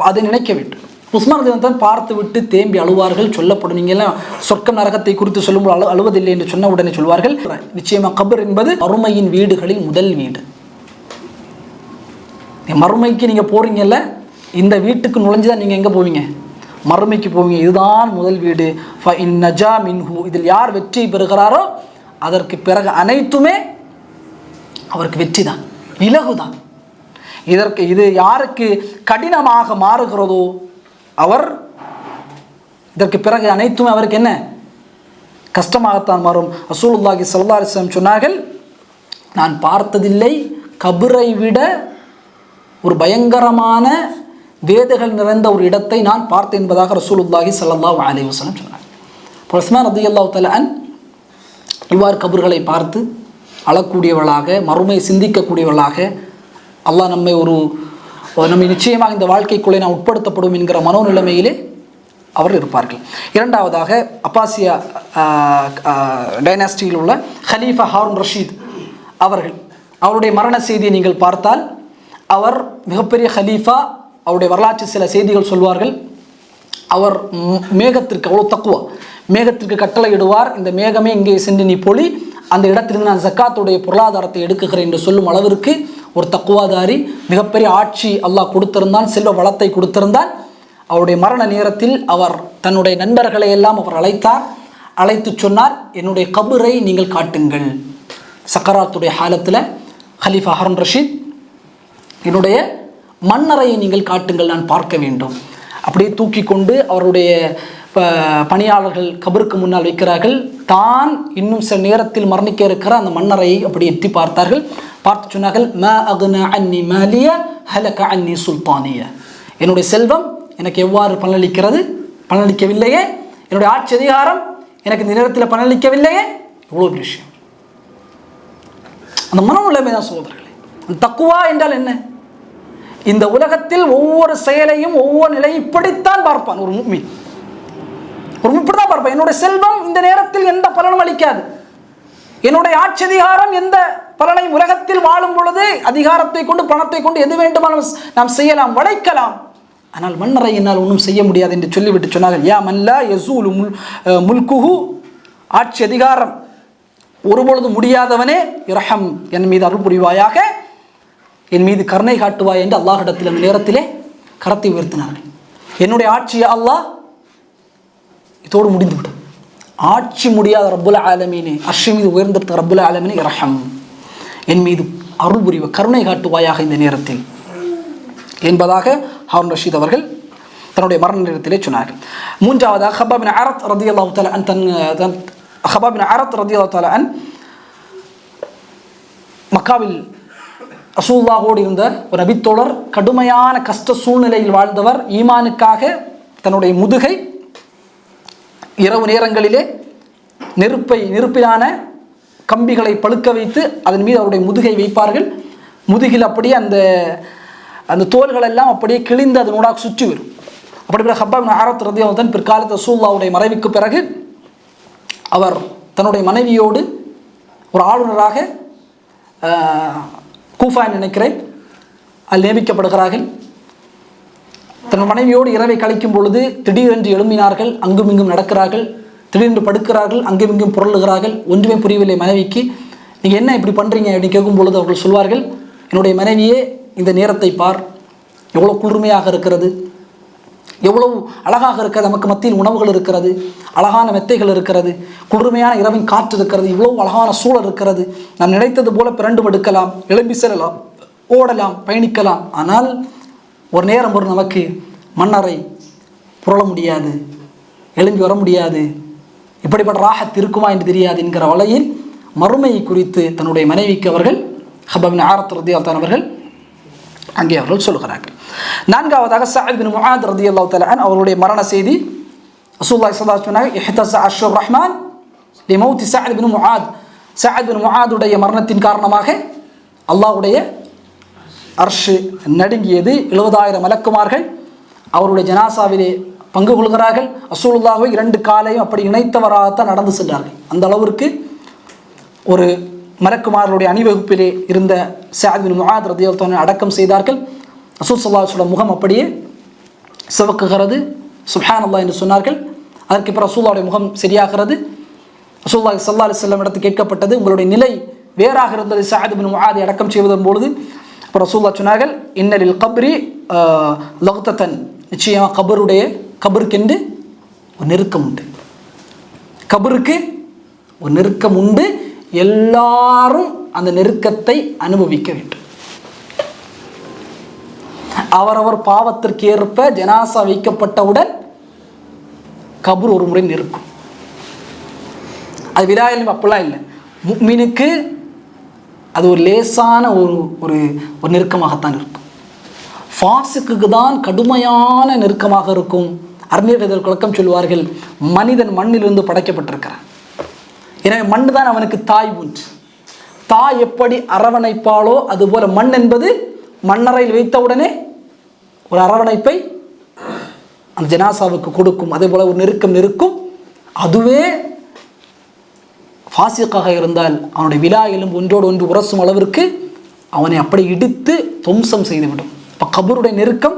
அதை நினைக்க வேண்டும். உஸ்மான் தான் பார்த்து விட்டு தேம்பி அழுவார்கள். சொல்லப்படும், நீங்கள்லாம் சொர்க்கம் நரகத்தை குறித்து சொல்லும்போது அழுவதில்லை என்று சொன்ன உடனே சொல்வார்கள், நிச்சயமாக கபர் என்பது மறுமையின் வீடுகளில் முதல் வீடு. மறுமைக்கு நீங்கள் போகிறீங்கல்ல, இந்த வீட்டுக்கு நுழைஞ்சுதான் நீங்கள் எங்கே போவீங்க? மறுமைக்கு போவீங்க. இதுதான் முதல் வீடு. இதில் யார் வெற்றி பெறுகிறாரோ அதற்கு பிறகு அனைத்துமே அவருக்கு வெற்றி தான், இலகுதான். இது யாருக்கு கடினமாக மாறுகிறதோ அவர் இதற்கு பிறகு அனைத்துமே அவருக்கு என்ன கஷ்டமாகத்தான் மாறும். ரசூலுல்லாஹி ஸல்லல்லாஹு அலைஹி வஸல்லம் சொன்னார்கள், நான் பார்த்ததில்லை கபரை விட ஒரு பயங்கரமான வேதங்கள் நிறைந்த ஒரு இடத்தை நான் பார்த்தேன் என்பதாக ரசூலுல்லாஹி ஸல்லல்லாஹு அலைஹி வஸல்லம் சொன்னார். உஸ்மான் ரலியல்லாஹு தஆலா அன் இவ்வாறு கபர்களை பார்த்து அழக்கூடியவளாக, மறுமை சிந்திக்கக்கூடியவளாக, அல்லாஹ் நம்மை நிச்சயமாக இந்த வாழ்க்கைக்குள்ளே நாம் உட்படுத்தப்படும் என்கிற மனோநிலைமையிலே அவர்கள் இருப்பார்கள். இரண்டாவதாக அப்பாசியா டைனாஸ்டியில் உள்ள ஹலீஃபா ஹாரூன் ரஷீத் அவருடைய மரண செய்தியை நீங்கள் பார்த்தால், அவர் மிகப்பெரிய ஹலீஃபா. அவருடைய வரலாற்று சில செய்திகள் சொல்வார்கள். அவர் மேகத்திற்கு அவ்வளோ தக்குவா, மேகத்திற்கு கட்டளை இடுவார், இந்த மேகமே இங்கே சென்று நீ பொழி, அந்த இடத்திலிருந்து நான் ஜக்காத்துடைய பொருளாதாரத்தை எடுக்குகிறேன் என்று சொல்லும் அளவிற்கு ஒரு தக்குவாதாரி. மிகப்பெரிய ஆட்சி அல்லாஹ் கொடுத்திருந்தான், செல்வ வளத்தை கொடுத்திருந்தான். அவருடைய மரண நேரத்தில் அவர் தன்னுடைய நண்பர்களை எல்லாம் அவர் அழைத்து சொன்னார், என்னுடைய கபரை நீங்கள் காட்டுங்கள். சக்கராத்துடைய ஹாலத்தில் ஹலீஃபா ஹாரூன் ரஷீத், என்னுடைய மண்ணறையை நீங்கள் காட்டுங்கள், நான் பார்க்க வேண்டும். அப்படியே தூக்கி கொண்டு அவருடைய பணியாளர்கள் கபருக்கு முன்னால் வைக்கிறார்கள். தான் இன்னும் சில நேரத்தில் மரணிக்க இருக்கிற அந்த மண்ணறையை அப்படி எட்டி பார்த்தார்கள். பார்த்து சொன்னார்கள், ம அக்னா அன்னி மாலிய ஹலக அன்னி சுல்தானிய, என்னுடைய செல்வம் எனக்கு எவ்வாறு பலனளிக்கவில்லையே, என்னுடைய ஆட்சி அதிகாரம் எனக்கு இந்த நேரத்தில் பலனளிக்கவில்லையே. எவ்வளோ பெரிய விஷயம்! அந்த மனநிலைமை தான் சகோதரர்களே. தக்குவா என்றால் என்ன? இந்த உலகத்தில் ஒவ்வொரு செயலையும் ஒவ்வொரு நிலையும் இப்படித்தான் பார்ப்பான் ஒரு முஃமின். இப்படிதான் பார்ப்பான். என்னுடைய செல்வம் இந்த நேரத்தில் எந்த பலனும் அளிக்காது, என்னுடைய ஆட்சி அதிகாரம் எந்த பலனையும், உலகத்தில் வாழும் பொழுது அதிகாரத்தை கொண்டு பணத்தை கொண்டு எது வேண்டுமானாலும் நாம் செய்யலாம், வளைக்கலாம், ஆனால் மன்னரை என்னால் ஒன்றும் செய்ய முடியாது என்று சொல்லிவிட்டு சொன்னார்கள், யா மல்லா யசூலு முல்குஹு, ஆட்சி அதிகாரம் ஒருபொழுது முடியாதவனே, இரஹம், என் மீது அருள் புரிவாயாக, என் மீது கருணை காட்டுவாய் என்று அல்லாஹ்விடத்தில் அந்த நேரத்திலே கரத்தை உயர்த்தினார்கள். என்னுடைய ஆட்சியை அல்லாஹ் இதோடு முடிந்துவிடும். ஆட்சி முடியாத ரப்புல் ஆலமீனே, அர்ஷ் மீது உயர்ந்திருந்த ரப்புல் ஆலமீனே, இரஹம், என் மீது அருள் புரிவ கருணை காட்டுவாயாக இந்த நேரத்தில் என்பதாக ஹாரூன் ரஷீத் அவர்கள் தன்னுடைய மரண நேரத்திலே சொன்னார்கள். மூன்றாவதாக ஹப்பாப் பின் அரத் ரலியல்லாஹு தஆலா அன் மக்காவில் ரசூலுல்லாஹோடு இருந்த ஒரு நபித்தோழர், கடுமையான கஷ்ட சூழ்நிலையில் வாழ்ந்தவர். ஈமானுக்காக தன்னுடைய முதுகை இரவு நேரங்களிலே நெருப்பிலான கம்பிகளை பழுக்க வைத்து அதன் மீது அவருடைய முதுகை வைப்பார்கள். முதுகில் அப்படியே அந்த தோள்கள் எல்லாம் அப்படியே கிழிந்து அதனூடாக சுற்றி வரும். அப்படிப்பட்ட ஹப்பாப் பின் அரத் ரலியல்லாஹு அன்ஹு பிற்காலத்து ரசூலுல்லாஹுடைய மறைவுக்கு பிறகு அவர் தன்னுடைய மனைவியோடு ஒரு ஆளுநராக கூஃபா நினைக்கிறேன் அதில் நியமிக்கப்படுகிறார்கள். தன் மனைவியோடு இரவை கழிக்கும் பொழுது திடீரென்று எழும்பினார்கள், அங்கும் இங்கும் நடக்கிறார்கள், திடீரென்று படுக்கிறார்கள், அங்கும் இங்கும் புரளுகிறார்கள். ஒன்றுமே புரியவில்லை மனைவிக்கு. நீங்கள் என்ன இப்படி பண்ணுறீங்க அப்படின்னு கேட்கும் பொழுது அவர்கள் சொல்வார்கள், என்னுடைய மனைவியே இந்த நேரத்தை பார், எவ்வளோ குளிர்மையாக இருக்கிறது, எவ்வளவு அழகாக இருக்கிறது, நமக்கு மத்தியில் உணவுகள் இருக்கிறது, அழகான மெத்தைகள் இருக்கிறது, குளிர்மையான இரவின் காற்று இருக்கிறது, இவ்வளவு அழகான சூழல் இருக்கிறது, நாம் நினைத்தது போல பிறண்டு படுக்கலாம், எழும்பி செல்லலாம், ஓடலாம், பயணிக்கலாம். ஆனால் ஒரு நேரம் ஒரு நமக்கு மண்ணறை புரள முடியாது, எழும்பி வர முடியாது, இப்படிப்பட்ட ராகத் இருக்குமா என்று தெரியாது என்கிற வலையில் மறுமையை குறித்து தன்னுடைய மனைவிக்கு அவர்கள் ஹப்பாப் பின் அரத் ரலியல்லாஹு அன்ஹு அவர்கள் அங்கே அவர்கள் சொல்கிறார்கள். நான்காவதாக சஅத் பின் முஆத் ரலியல்லாஹு தஆலா அன்ஹு அவருடைய மரண செய்தி. ரசூலுல்லாஹி ஸல்லல்லாஹு அலைஹி வஸல்லம் இஹ்தஸ அர்ஷுர் ரஹ்மான் லிமௌத் சஅத் பின் முஆத், சஅத் பின் முஆதுடைய மரணத்தின் காரணமாக அல்லாஹ்வுடைய அர்ஷ் நடுங்கியது. 70,000 மலக்குமார்கள் அவருடைய ஜனாசாவிலே பங்கு கொள்கிறார்கள். ரசூலுல்லாஹை 2 காலையும் அப்படி இணைத்தவராகத்தான் நடந்து சென்றார்கள். அந்த அளவிற்கு ஒரு மலக்குமார்களுடைய அணிவகுப்பிலே இருந்த சஅத் பின் முஆத் ரலியல்லாஹு அன்ஹு அடக்கம் செய்தார்கள். ரசூல் ஸல்லல்லாஹு அலைஹி வஸல்லம் முகம் அப்படியே சிவக்குகிறது, சுப்ஹானல்லாஹ் என்று சொன்னார்கள். அதற்கு பிறகு ரசூலுல்லாஹுடைய முகம் சரியாகிறது. ரசூலுல்லாஹி ஸல்லல்லாஹு அலைஹி வஸல்லம் இடத்தில் கேட்கப்பட்டது, உங்களுடைய நிலை வேறாக இருந்தது சஅத் பின் முஆதை அடக்கம் செய்வதன் பொழுது. அப்போ ரசூலுல்லாஹ் சொன்னார்கள், இன்னலில் கப்ரி லக்தத்தன், நிச்சயமாக கபருக்கென்று ஒரு நெருக்கம் உண்டு, கபருக்கு ஒரு நெருக்கம் உண்டு, எல்லாரும் அந்த நெருக்கத்தை அனுபவிக்க வேண்டும். அவரவர் பாவத்திற்கு ஏற்ப ஜனாசா வைக்கப்பட்டவுடன் கபர் ஒரு முறை நெருக்கும். அது விலாயிலும் அப்படிலாம் இல்லை, முஃமினுக்கு அது ஒரு லேசான ஒரு நெருக்கமாகத்தான் இருக்கும். ஃபாசிக்கு தான் கடுமையான நெருக்கமாக இருக்கும். அறிஞர்கள் விளக்கம் சொல்வார்கள், மனிதன் மண்ணிலிருந்து படைக்கப்பட்டிருக்கிறான், எனவே மண் தான் அவனுக்கு தாய் ஒன்று. தாய் எப்படி அரவணைப்பாளோ அதுபோல மண் என்பது மண்ணறையில் வைத்தவுடனே ஒரு அரவணைப்பை அந்த ஜனாசாவுக்கு கொடுக்கும். அதே போல ஒரு நெருக்கம். அதுவே ஃபாசிக்காக இருந்தால் அவனுடைய விலா எலும்பு ஒன்றோடு ஒன்று உரசும் அளவிற்கு அவனை அப்படி இடித்து துவம்சம் செய்துவிடும். இப்போ கபருடைய நெருக்கம்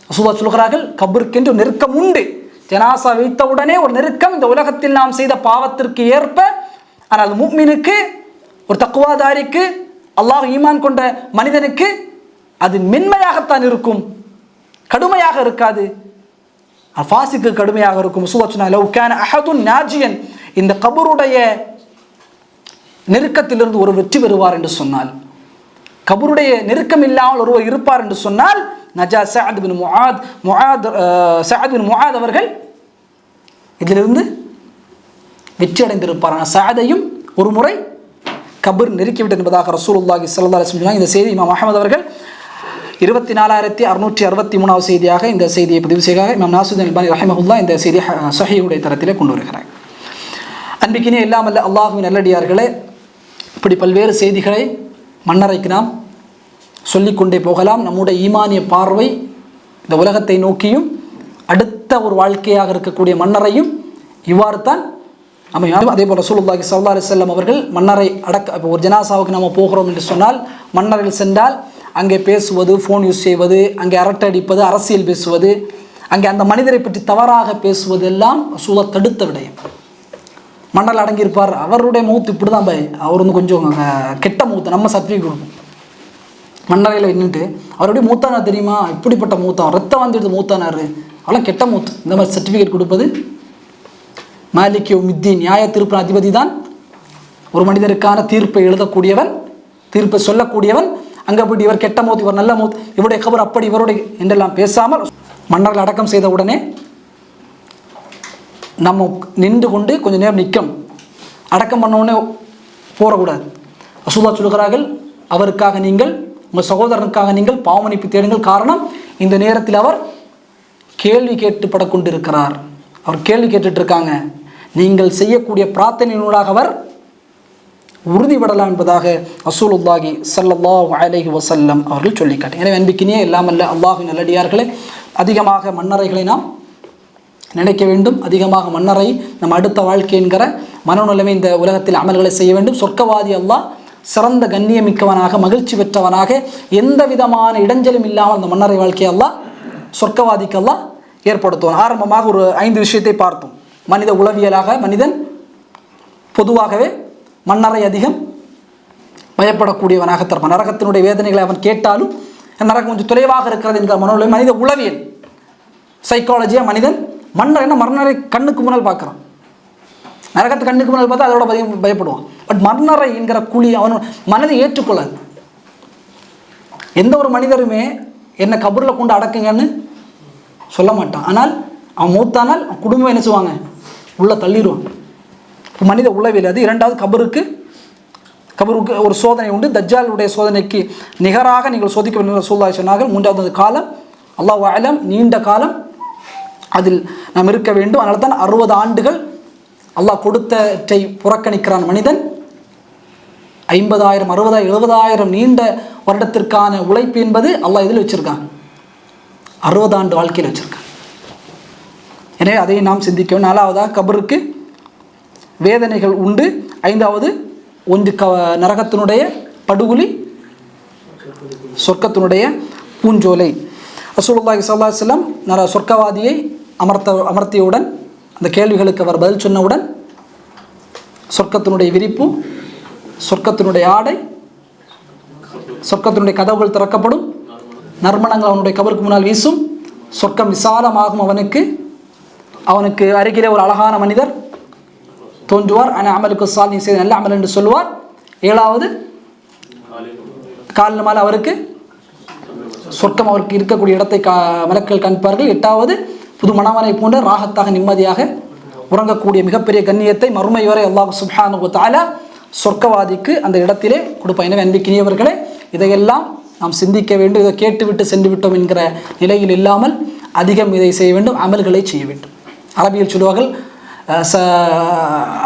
ரசூலுல்லாஹ் சொல்கிறார்கள், கபருக்கென்று ஒரு நெருக்கம் உண்டு. ஜனாசா வைத்தவுடனே ஒரு நெருக்கம் இந்த உலகத்தில் நாம் செய்த பாவத்திற்கு ஏற்ப. ஆனால் முஃமினுக்கு, ஒரு தக்வாதாரிக்கு, அல்லாஹ் ஈமான் கொண்ட மனிதனுக்கு அது மென்மையாகத்தான் இருக்கும், கடுமையாக இருக்காது. ஃபாசிக்கு கடுமையாக இருக்கும். ரசூலுல்லாஹ் சொன்னாங்க, லவ் கான அஹதுன் நாஜியன், இந்த கபருடைய நெருக்கத்திலிருந்து ஒரு வெற்றி பெறுவார் என்று சொன்னால், கபருடைய நெருக்கம் இல்லாமல் ஒருவர் இருப்பார் என்று சொன்னால், நஜா சஅத் பின் முஆத் அவர்கள் இதிலிருந்து வெற்றி அடைந்திருப்பார். ஆனால் சஅதையும் ஒரு முறை கபர் நெருக்கிவிட்டது என்பதாக ரசூலுல்லாஹி ஸல்லல்லாஹு அலைஹி வஸல்லம். இந்த செய்தி இமாம் அஹ்மத் அவர்கள் 24663 செய்தியாக இந்த செய்தியை பதிவு செய்கிறார். இமாம் நாசிருதீன் அல்பானி ரஹிமஹுல்லாஹ் இந்த செய்தியை ஸஹீஹுடைய தரத்திலே கொண்டு வருகிறார். அன்பிக்கினே இல்லாமல் அல்லாஹ்வின் நல்லடியார்களே, இப்படி பல்வேறு செய்திகளை மன்னரைக்கு நாம் சொல்லிக்கொண்டே போகலாம். நம்முடைய ஈமானிய பார்வை இந்த உலகத்தை நோக்கியும் அடுத்த ஒரு வாழ்க்கையாக இருக்கக்கூடிய மன்னரையும் இவ்வாறு தான் அமையும். அதே போல் ரசூலுல்லாஹி ஸல்லல்லாஹு அலைஹி வஸல்லம் அவர்கள் மன்னரை இப்போ ஒரு ஜனாசாவுக்கு நம்ம போகிறோம் என்று சொன்னால், மன்னரில் சென்றால் அங்கே பேசுவது, ஃபோன் யூஸ் செய்வது, அங்கே அரட்டை அடிப்பது, அரசியல் பேசுவது, அங்கே அந்த மனிதரை பற்றி தவறாக பேசுவது எல்லாம் ரசூலுல்லாஹ் தடுத்த விடயம். மன்னரில் அடங்கியிருப்பார், அவருடைய மூத்து இப்படி தான் பை, அவர் வந்து கொஞ்சம் கெட்ட மூத்து, நம்ம சர்டிஃபிகேட் கொடுப்போம். மன்னரையில் நின்றுட்டு அவருடைய மூத்தானார் தெரியுமா, இப்படிப்பட்ட மூத்தான், ரத்தம் வந்துடுது மூத்தானார், அவெல்லாம் கெட்ட மூத்து, இந்த மாதிரி சர்டிஃபிகேட் கொடுப்பது. மாலிக் யௌமித்தீன், நியாய தீர்ப்பு அதிபதி தான் ஒரு மனிதருக்கான தீர்ப்பை எழுதக்கூடியவன், தீர்ப்பை சொல்லக்கூடியவன். அங்கே போய்ட்டு இவர் கெட்ட மூத்து, இவர் நல்ல மூத்து, இவருடைய கபர் அப்படி, இவருடைய என்றெல்லாம் பேசாமல் மன்னர்கள் அடக்கம் செய்த உடனே நம்ம நின்று கொண்டு கொஞ்சம் நேரம் நிற்கணும். அடக்கம் பண்ண உடனே போகக்கூடாது. ரசூலுல்லாஹ் சொல்கிறார்கள், அவருக்காக நீங்கள், உங்கள் சகோதரனுக்காக நீங்கள் பாவமன்னிப்பு தேடுங்கள். காரணம், இந்த நேரத்தில் அவர் கேள்வி கேட்டுப்பட கொண்டிருக்கிறார், அவர் கேள்வி கேட்டுட்டு இருக்காங்க. நீங்கள் செய்யக்கூடிய பிரார்த்தனையினூடாக அவர் உறுதிப்படலாம் என்பதாக ரசூலுல்லாஹி ஸல்லல்லாஹு அலைஹி வஸல்லம் அவர்கள் சொல்லி காட்டி. எனவே அன்பிக்கினே இல்லாமல்ல அல்லாஹ்வின் நல்லடியார்களே, அதிகமாக மன்னரைகளை நாம் நினைக்க வேண்டும். அதிகமாக மன்னரை நம் அடுத்த வாழ்க்கை என்கிற மனோநிலைமை இந்த உலகத்தில் அமல்களை செய்ய வேண்டும். சொர்க்கவாதி அல்லாஹ் சிறந்த கண்ணியமிக்கவனாக, மகிழ்ச்சி பெற்றவனாக, எந்த விதமான இடைஞ்சலும் இல்லாமல் அந்த மன்னரை வாழ்க்கையை அல்லாஹ் சொர்க்கவாதிக்கு அல்லாஹ் ஏற்படுத்துவான். ஆரம்பமாக ஒரு 5 விஷயத்தை பார்த்தோம். மனித உளவியலாக மனிதன் பொதுவாகவே மன்னரை அதிகம் பயப்படக்கூடியவனாக தருவான். நரகத்தினுடைய வேதனைகளை அவன் கேட்டாலும் நரகம் கொஞ்சம் தொலைவாக இருக்கிறது என்கிற மனோநிலை மனித உளவியல், சைக்காலஜியாக மனிதன் மன்னர் என்ன மன்னரை கண்ணுக்கு முன்னால் பார்க்குறான், நரகத்தை கண்ணுக்கு முன்னால் பார்த்தா அதோட பயப்படுவான். பட் மன்னரை என்கிற குழி அவன் மனதை ஏற்றுக்கொள்ளாது. எந்த ஒரு மனிதருமே என்னை கபூரில் கொண்டு அடக்குங்கன்னு சொல்ல மாட்டான். ஆனால் அவன் மூத்தானால் குடும்பம் என்ன செய்வாங்க, உள்ளே தள்ளிடுவான். மனித உளவியல் அது. இரண்டாவது, கபருக்கு ஒரு சோதனை உண்டு. தஜ்ஜாலுடைய சோதனைக்கு நிகராக நீங்கள் சோதிக்க வேண்டும் ரசூலுல்லாஹி சொன்னார்கள். மூன்றாவது காலம் அல்லாஹ் அலம், நீண்ட காலம் அதில் நாம் இருக்க வேண்டும். அதனால தான் 60 ஆண்டுகள் அல்லாஹ் கொடுத்ததை புறக்கணிக்கிறான் மனிதன். 50,000, 60,000, 70,000 நீண்ட வருடத்திற்கான உழைப்பு என்பது அல்லாஹ் இதில் வச்சுருக்கான், 60 ஆண்டு வாழ்க்கையில் வச்சுருக்கான். எனவே அதை நாம் சிந்திக்கணும். 4வதாக கபருக்கு வேதனைகள் உண்டு. 5வது, ஒன்று நரகத்தினுடைய படுகொலி, சொர்க்கத்தினுடைய பூஞ்சோலை. ரசூலுல்லாஹி ஸல்லல்லாஹு அலைஹி வஸல்லம் சொர்க்கவாதியை அமர்த்தியவுடன், அந்த கேள்விகளுக்கு அவர் பதில் சொன்னவுடன், சொர்க்கத்தினுடைய விரிப்பு, சொர்க்கத்தினுடைய ஆடை, சொர்க்கத்தினுடைய கதவுகள் திறக்கப்படும், நறுமணங்கள் அவனுடைய கபருக்கு முன்னால் வீசும், சொர்க்கம் விசாலமாகும். அவனுக்கு அருகிலே ஒரு அழகான மனிதர் தோன்றுவார். ஆனால் அமலுக்கு சாலி செய்த நல்ல அமல் என்று சொல்லுவார். 7வது, கால் மேல் அவருக்கு சொர்க்கம், அவருக்கு இருக்கக்கூடிய இடத்தை மலக்கள் காண்பார்கள். 8வது, புது மணவனை போன்ற ராகத்தாக நிம்மதியாக உறங்கக்கூடிய மிகப்பெரிய கண்ணியத்தை மறுமை வரை அல்லாஹ் சுப்ஹானஹு வ தஆலா சொர்க்கவாதிக்கு அந்த இடத்திலே கொடுப்பார். எனவே அன்பிக்கினியவர்களே, இதையெல்லாம் நாம் சிந்திக்க வேண்டும். இதை கேட்டுவிட்டு சென்று விட்டோம் என்கிற நிலையில் இல்லாமல் அதிகம் இதை செய்ய வேண்டும், அமல்களை செய்ய வேண்டும். அரபியில் சொல்லுவார்கள்,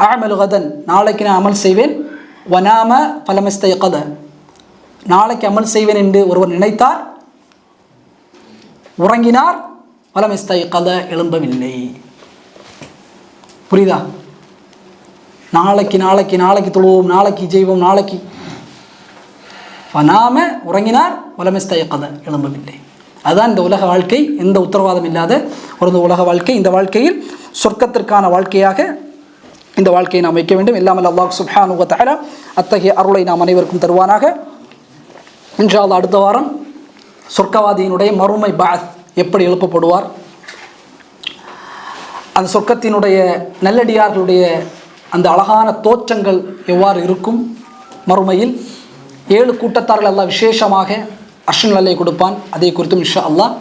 அமலு கதன், நாளைக்கு நான் அமல் செய்வேன், வனாம பலமஸ்தைகத, நாளைக்கு அமல் செய்வேன் என்று ஒருவர் நினைத்தார், உறங்கினார், பலமஸ்தைகத, எழும்பவில்லை. புரியுதா? நாளைக்கு தொழுவோம், நாளைக்கு செய்வோம், நாளைக்கு. நாம உறங்கினார் வலமிஸ்தயக்கத, எழும்பவில்லை. அதுதான் இந்த உலக வாழ்க்கை, எந்த உத்தரவாதம் இல்லாத ஒரு உலக வாழ்க்கை. இந்த வாழ்க்கையில் சொர்க்கத்திற்கான வாழ்க்கையாக இந்த வாழ்க்கையை நாம் வைக்க வேண்டும். இல்லாமல் அல்லாஹ் சுப்ஹானஹு வ தஆலா அத்தகைய அருளை நாம் அனைவருக்கும் தருவானாக. இன்ஷா அல்லாஹ் அடுத்த வாரம் சொர்க்கவாதியினுடைய மறுமை பாத் எப்படி எழுப்பப்படுவார், அந்த சொர்க்கத்தினுடைய நல்லடியார்களுடைய அந்த அழகான தோற்றங்கள் எவ்வாறு இருக்கும், மறுமையில் 7 கூட்டத்தார்கள் அல்லாஹ் விசேஷமாக அர்ஷுல் நிலையை கொடுப்பான், அதை குறித்தும் இன்ஷா அல்லாஹ்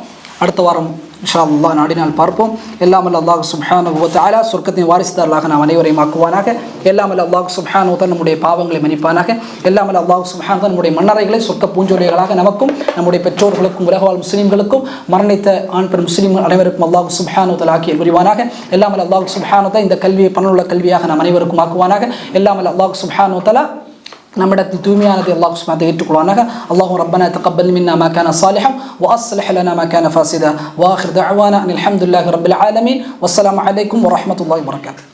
அடுத்த வாரம் இன்ஷா அல்லாஹ் நாடினால் பார்ப்போம். எல்லாமல் அல்லாஹ் சுப்ஹானஹு வ தஆலா சொர்க்கத்தின் வாரிசுதாரர்களாக நாம் அனைவரையும் ஆக்குவானாக. எல்லாமல் அல்லாஹ் சுப்ஹானஹு வ தஆலா நம்முடைய பாவங்களை மன்னிப்பானாக. எல்லாமல் அல்லாஹ் சுப்ஹானஹு வ தஆலா நம்முடைய மன்னரைகளை சொர்க்க பூஞ்சோலைகளாக நமக்கும் நம்முடைய பெற்றோர்களுக்கும் உலகவாழ் முஸ்லீம்களுக்கும் மரணித்த ஆண் பெண் முஸ்லீம்கள் அனைவருக்கும் அல்லாஹ் சுப்ஹானஹு வ தஆலா ஆக்கி புரிவானாக. எல்லாமல் அல்லாஹ் சுப்ஹானஹு வ தஆலா இந்த கல்வியை பலனுள்ள கல்வியாக நாம் அனைவருக்கும் ஆக்குவானாக. எல்லாமல் அல்லாஹ் சுப்ஹானஹு வ தஆலா நம்மிடத்தில் தூய்மையானதை அல்லாஹ் சுப்ஹானஹு ஏற்றுக்கொள்வானாக. அல்லாஹும் ரப்பனா தகப்பல் மின்னா மா கான சாலிஹன் வ அஸ்லிஹ் லனா மா கான ஃபாசிதா வ ஆகிர் தஅவானா அனில் ஹம்துலில்லாஹி ரப்பில் ஆலமீன். வஸ்ஸலாமு அலைக்கும் வ ரஹ்மத்துல்லாஹி வ பரகாத்துஹு.